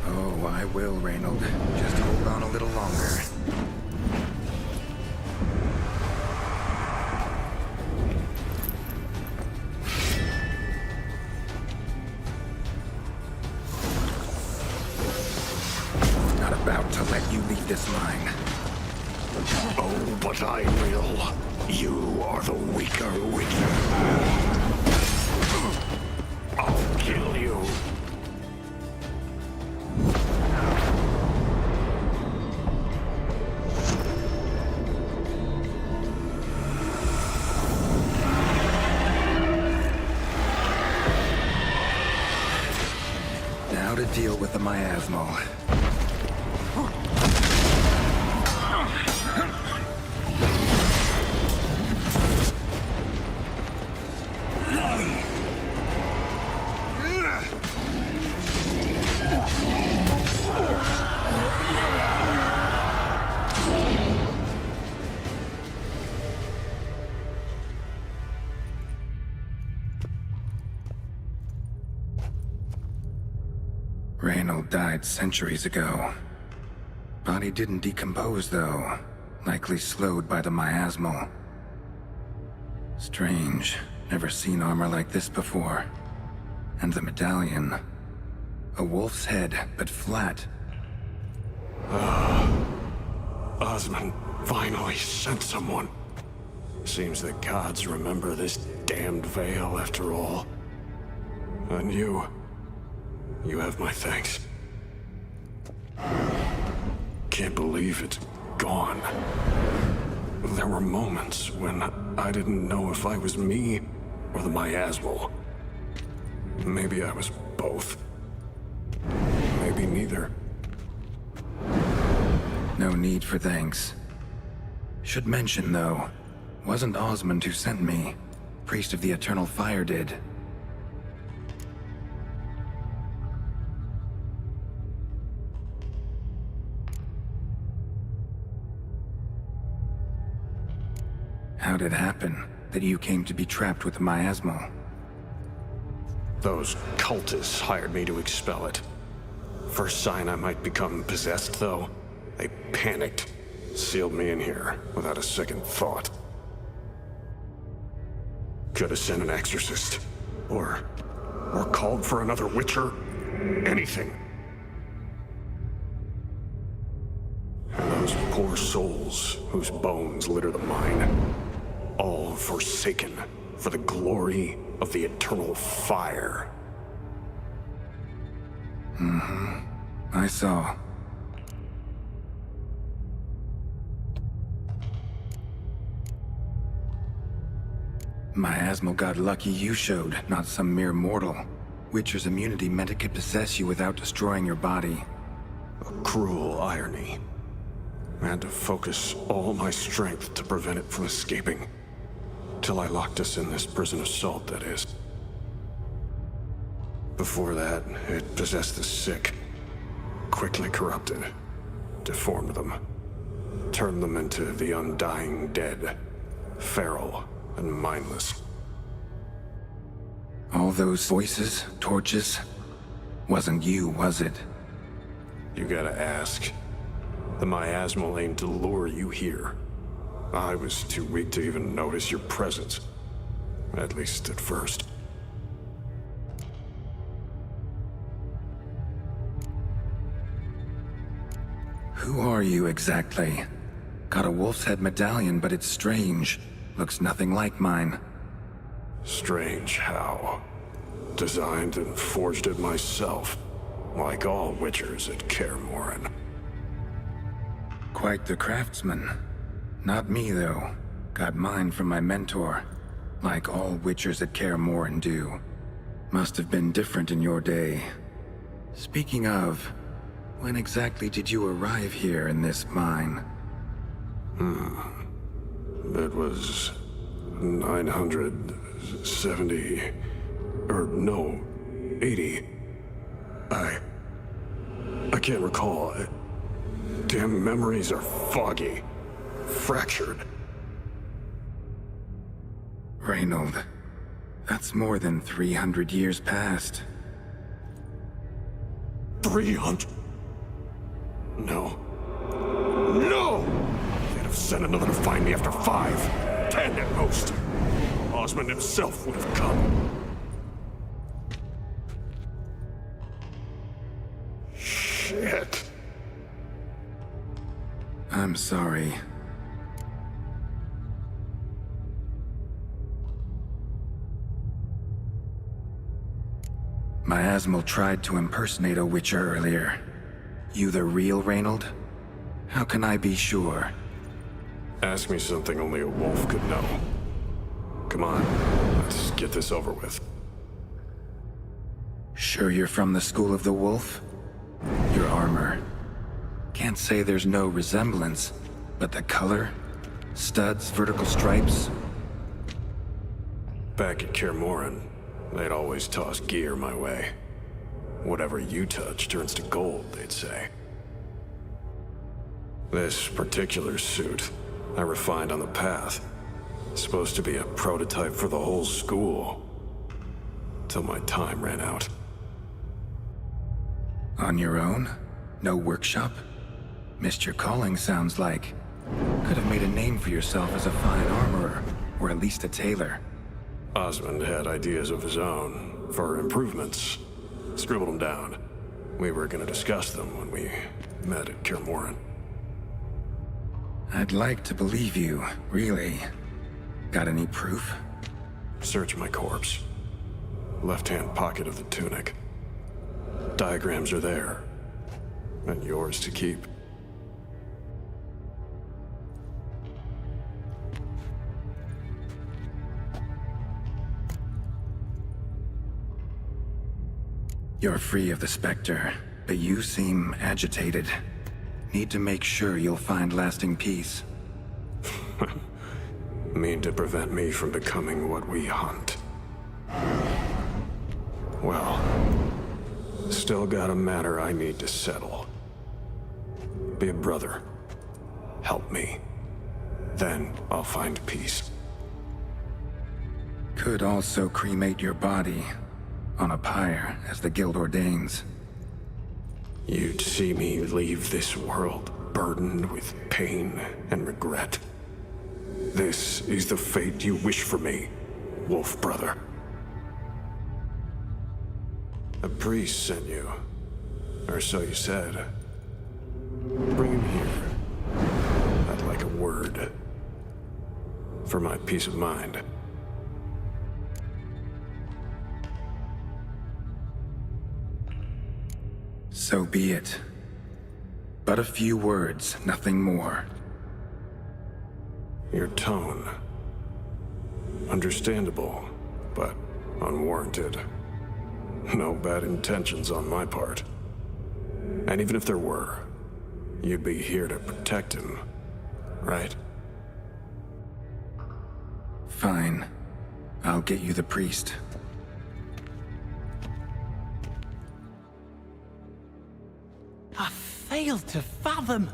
Oh, I will, Reinald. Just hold on a little longer. Not about to let you leave this mine. Oh, but I will. You are the weaker Witcher. I'll kill you. Now to deal with the Miasmal. Reinald died centuries ago. Body didn't decompose, though. Likely slowed by the Miasmal. Strange. Never seen armor like this before. And the medallion. A wolf's head, but flat. Osmond finally sent someone. Seems the gods remember this damned veil after all. And you have my thanks. Can't believe it's gone. There were moments when I didn't know if I was me or the Miasmal. Maybe I was both. Maybe neither. No need for thanks. Should mention, though, wasn't Osmond who sent me. Priest of the Eternal Fire did. How'd it happen that you came to be trapped with the Miasmal? Those cultists hired me to expel it. First sign I might become possessed, though, they panicked, sealed me in here without a second thought. Could have sent an exorcist, or called for another Witcher, anything. And those poor souls whose bones litter the mine, all forsaken for the glory of the Eternal Fire. I saw. Miasmal got lucky you showed, not some mere mortal. Witcher's immunity meant it could possess you without destroying your body. A cruel irony. I had to focus all my strength to prevent it from escaping. Till I locked us in this prison of salt, that is. Before that, it possessed the sick. Quickly corrupted. Deformed them. Turned them into the undying dead. Feral and mindless. All those voices, torches, wasn't you, was it? You gotta ask. The miasmal aimed to lure you here. I was too weak to even notice your presence. At least at first. Who are you exactly? Got a wolf's head medallion, but it's strange. Looks nothing like mine. Strange how. Designed and forged it myself. Like all witchers at Kaer Morhen. Quite the craftsman. Not me, though. Got mine from my mentor. Like all witchers at Kaer Morhen do. Must have been different in your day. Speaking of, when exactly did you arrive here in this mine? It was 970... or no, 80. I can't recall. Damn memories are foggy. Fractured. Reinald, that's more than 300 years past. 300? No. No! They'd have sent another to find me after 5, 10 at most. Osmond himself would have come. Shit. I'm sorry. Miasmal tried to impersonate a witcher earlier. You the real Reinald? How can I be sure? Ask me something only a wolf could know. Come on, let's get this over with. Sure you're from the School of the Wolf? Your armor. Can't say there's no resemblance, but the color? Studs, vertical stripes? Back at Kaer Morhen, they'd always toss gear my way. Whatever you touch turns to gold, they'd say. This particular suit, I refined on the path. Supposed to be a prototype for the whole school. Till my time ran out. On your own? No workshop? Missed your calling, sounds like. Could have made a name for yourself as a fine armorer, or at least a tailor. Osmond had ideas of his own, for improvements. Scribbled them down. We were gonna discuss them when we met at Kaer Morhen. I'd like to believe you, really. Got any proof? Search my corpse. Left-hand pocket of the tunic. Diagrams are there. And yours to keep. You're free of the Spectre, but you seem agitated. Need to make sure you'll find lasting peace. Mean to prevent me from becoming what we hunt. Well, still got a matter I need to settle. Be a brother. Help me. Then I'll find peace. Could also cremate your body on a pyre, as the guild ordains. You'd see me leave this world burdened with pain and regret. This is the fate you wish for me, Wolf Brother. A priest sent you, or so you said. Bring him here. I'd like a word. For my peace of mind. So be it. But a few words, nothing more. Your tone. Understandable, but unwarranted. No bad intentions on my part. And even if there were, you'd be here to protect him, right? Fine. I'll get you the priest. I failed to fathom.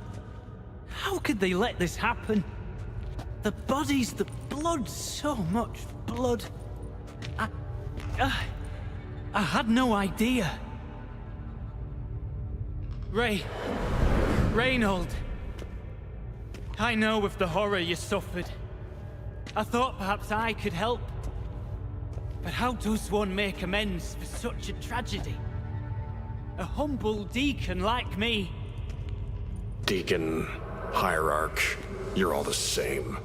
How could they let this happen? The bodies, the blood, so much blood. I had no idea. Reinald. I know of the horror you suffered. I thought perhaps I could help. But how does one make amends for such a tragedy? A humble deacon like me. Deacon, hierarch, you're all the same.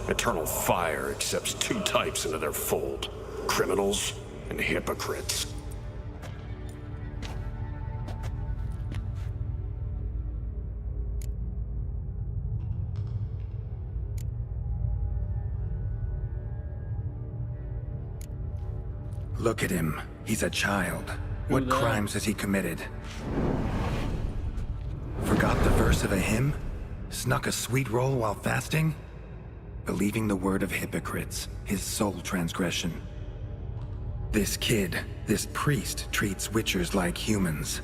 Eternal Fire accepts two types into their fold: criminals and hypocrites. Look at him. He's a child. What crimes has he committed? Forgot the verse of a hymn? Snuck a sweet roll while fasting? Believing the word of hypocrites, his sole transgression. This kid, this priest, treats witchers like humans.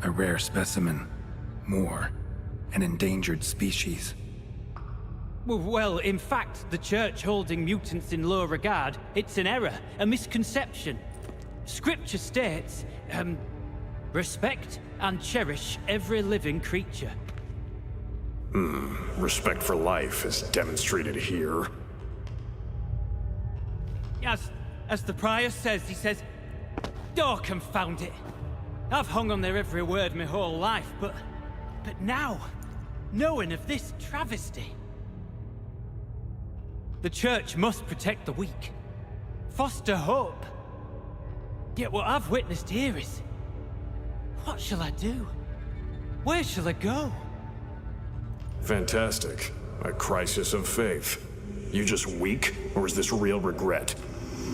A rare specimen. More. An endangered species. Well, in fact, the Church holding mutants in low regard, it's an error, a misconception. Scripture states, respect and cherish every living creature. Respect for life is demonstrated here. As the prior says, he says, oh, confound it. I've hung on their every word my whole life, but now, knowing of this travesty, the Church must protect the weak, foster hope. Yet what I've witnessed here is... what shall I do? Where shall I go? Fantastic. A crisis of faith. You just weak, or is this real regret?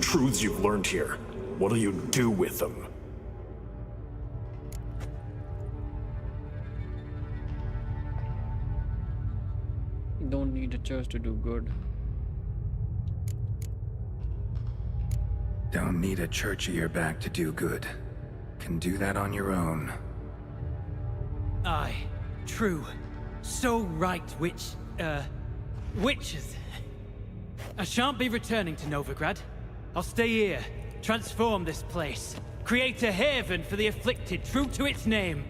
Truths you've learned here. What'll you do with them? Don't need a church to do good. Don't need a church at your back to do good. Can do that on your own. Aye, true. So right, witches. I shan't be returning to Novigrad. I'll stay here, transform this place, create a haven for the afflicted, true to its name.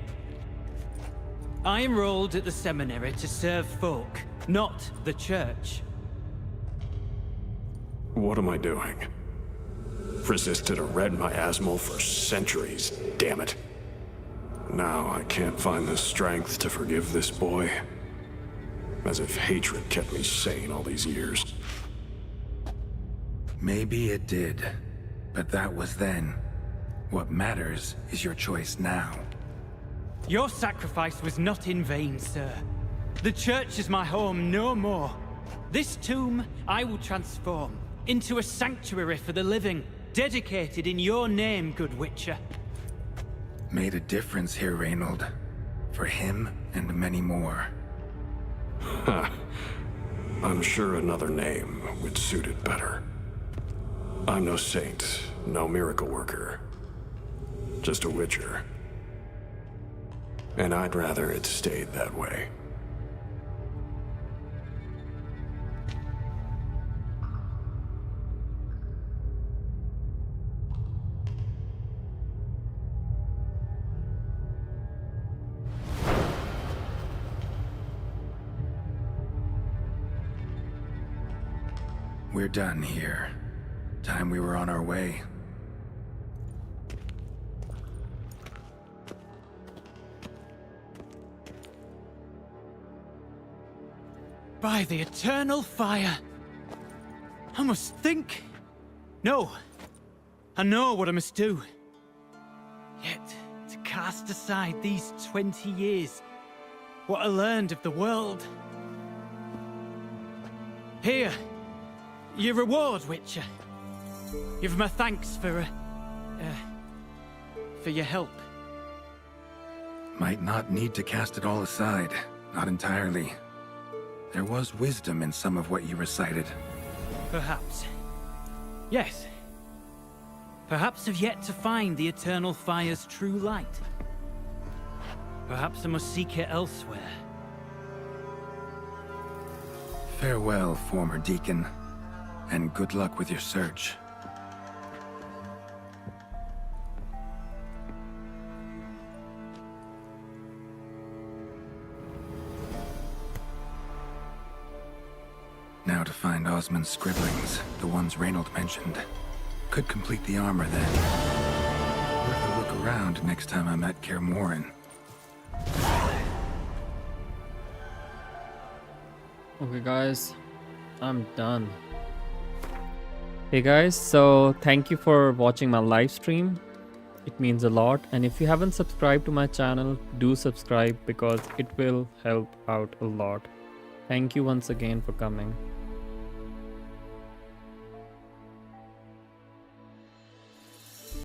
I enrolled at the seminary to serve folk, not the Church. What am I doing? Resisted a Red Miasmal for centuries, damn it. Now I can't find the strength to forgive this boy. As if hatred kept me sane all these years. Maybe it did, but that was then. What matters is your choice now. Your sacrifice was not in vain, sir. The Church is my home no more. This tomb I will transform into a sanctuary for the living, dedicated in your name, good Witcher. Made a difference here, Reinald. For him and many more. I'm sure another name would suit it better. I'm no saint, no miracle worker. Just a witcher. And I'd rather it stayed that way. We're done here. Time we were on our way. By the eternal fire. I must think. No. I know what I must do. Yet, to cast aside these 20 years, what I learned of the world. Here, Your reward, Witcher. Give my thanks for your help. Might not need to cast it all aside. Not entirely. There was wisdom in some of what you recited. Perhaps. Yes. Perhaps I've yet to find the eternal fire's true light. Perhaps I must seek it elsewhere. Farewell, former deacon, and good luck with your search. Now to find Osmond's scribblings, the ones Reinald mentioned. Could complete the armor then. Worth a look around next time I'm at Kaer Morhen. Okay guys, I'm done. Hey guys, so thank you for watching my live stream. It means a lot, and if you haven't subscribed to my channel, do subscribe because it will help out a lot. Thank you once again for coming.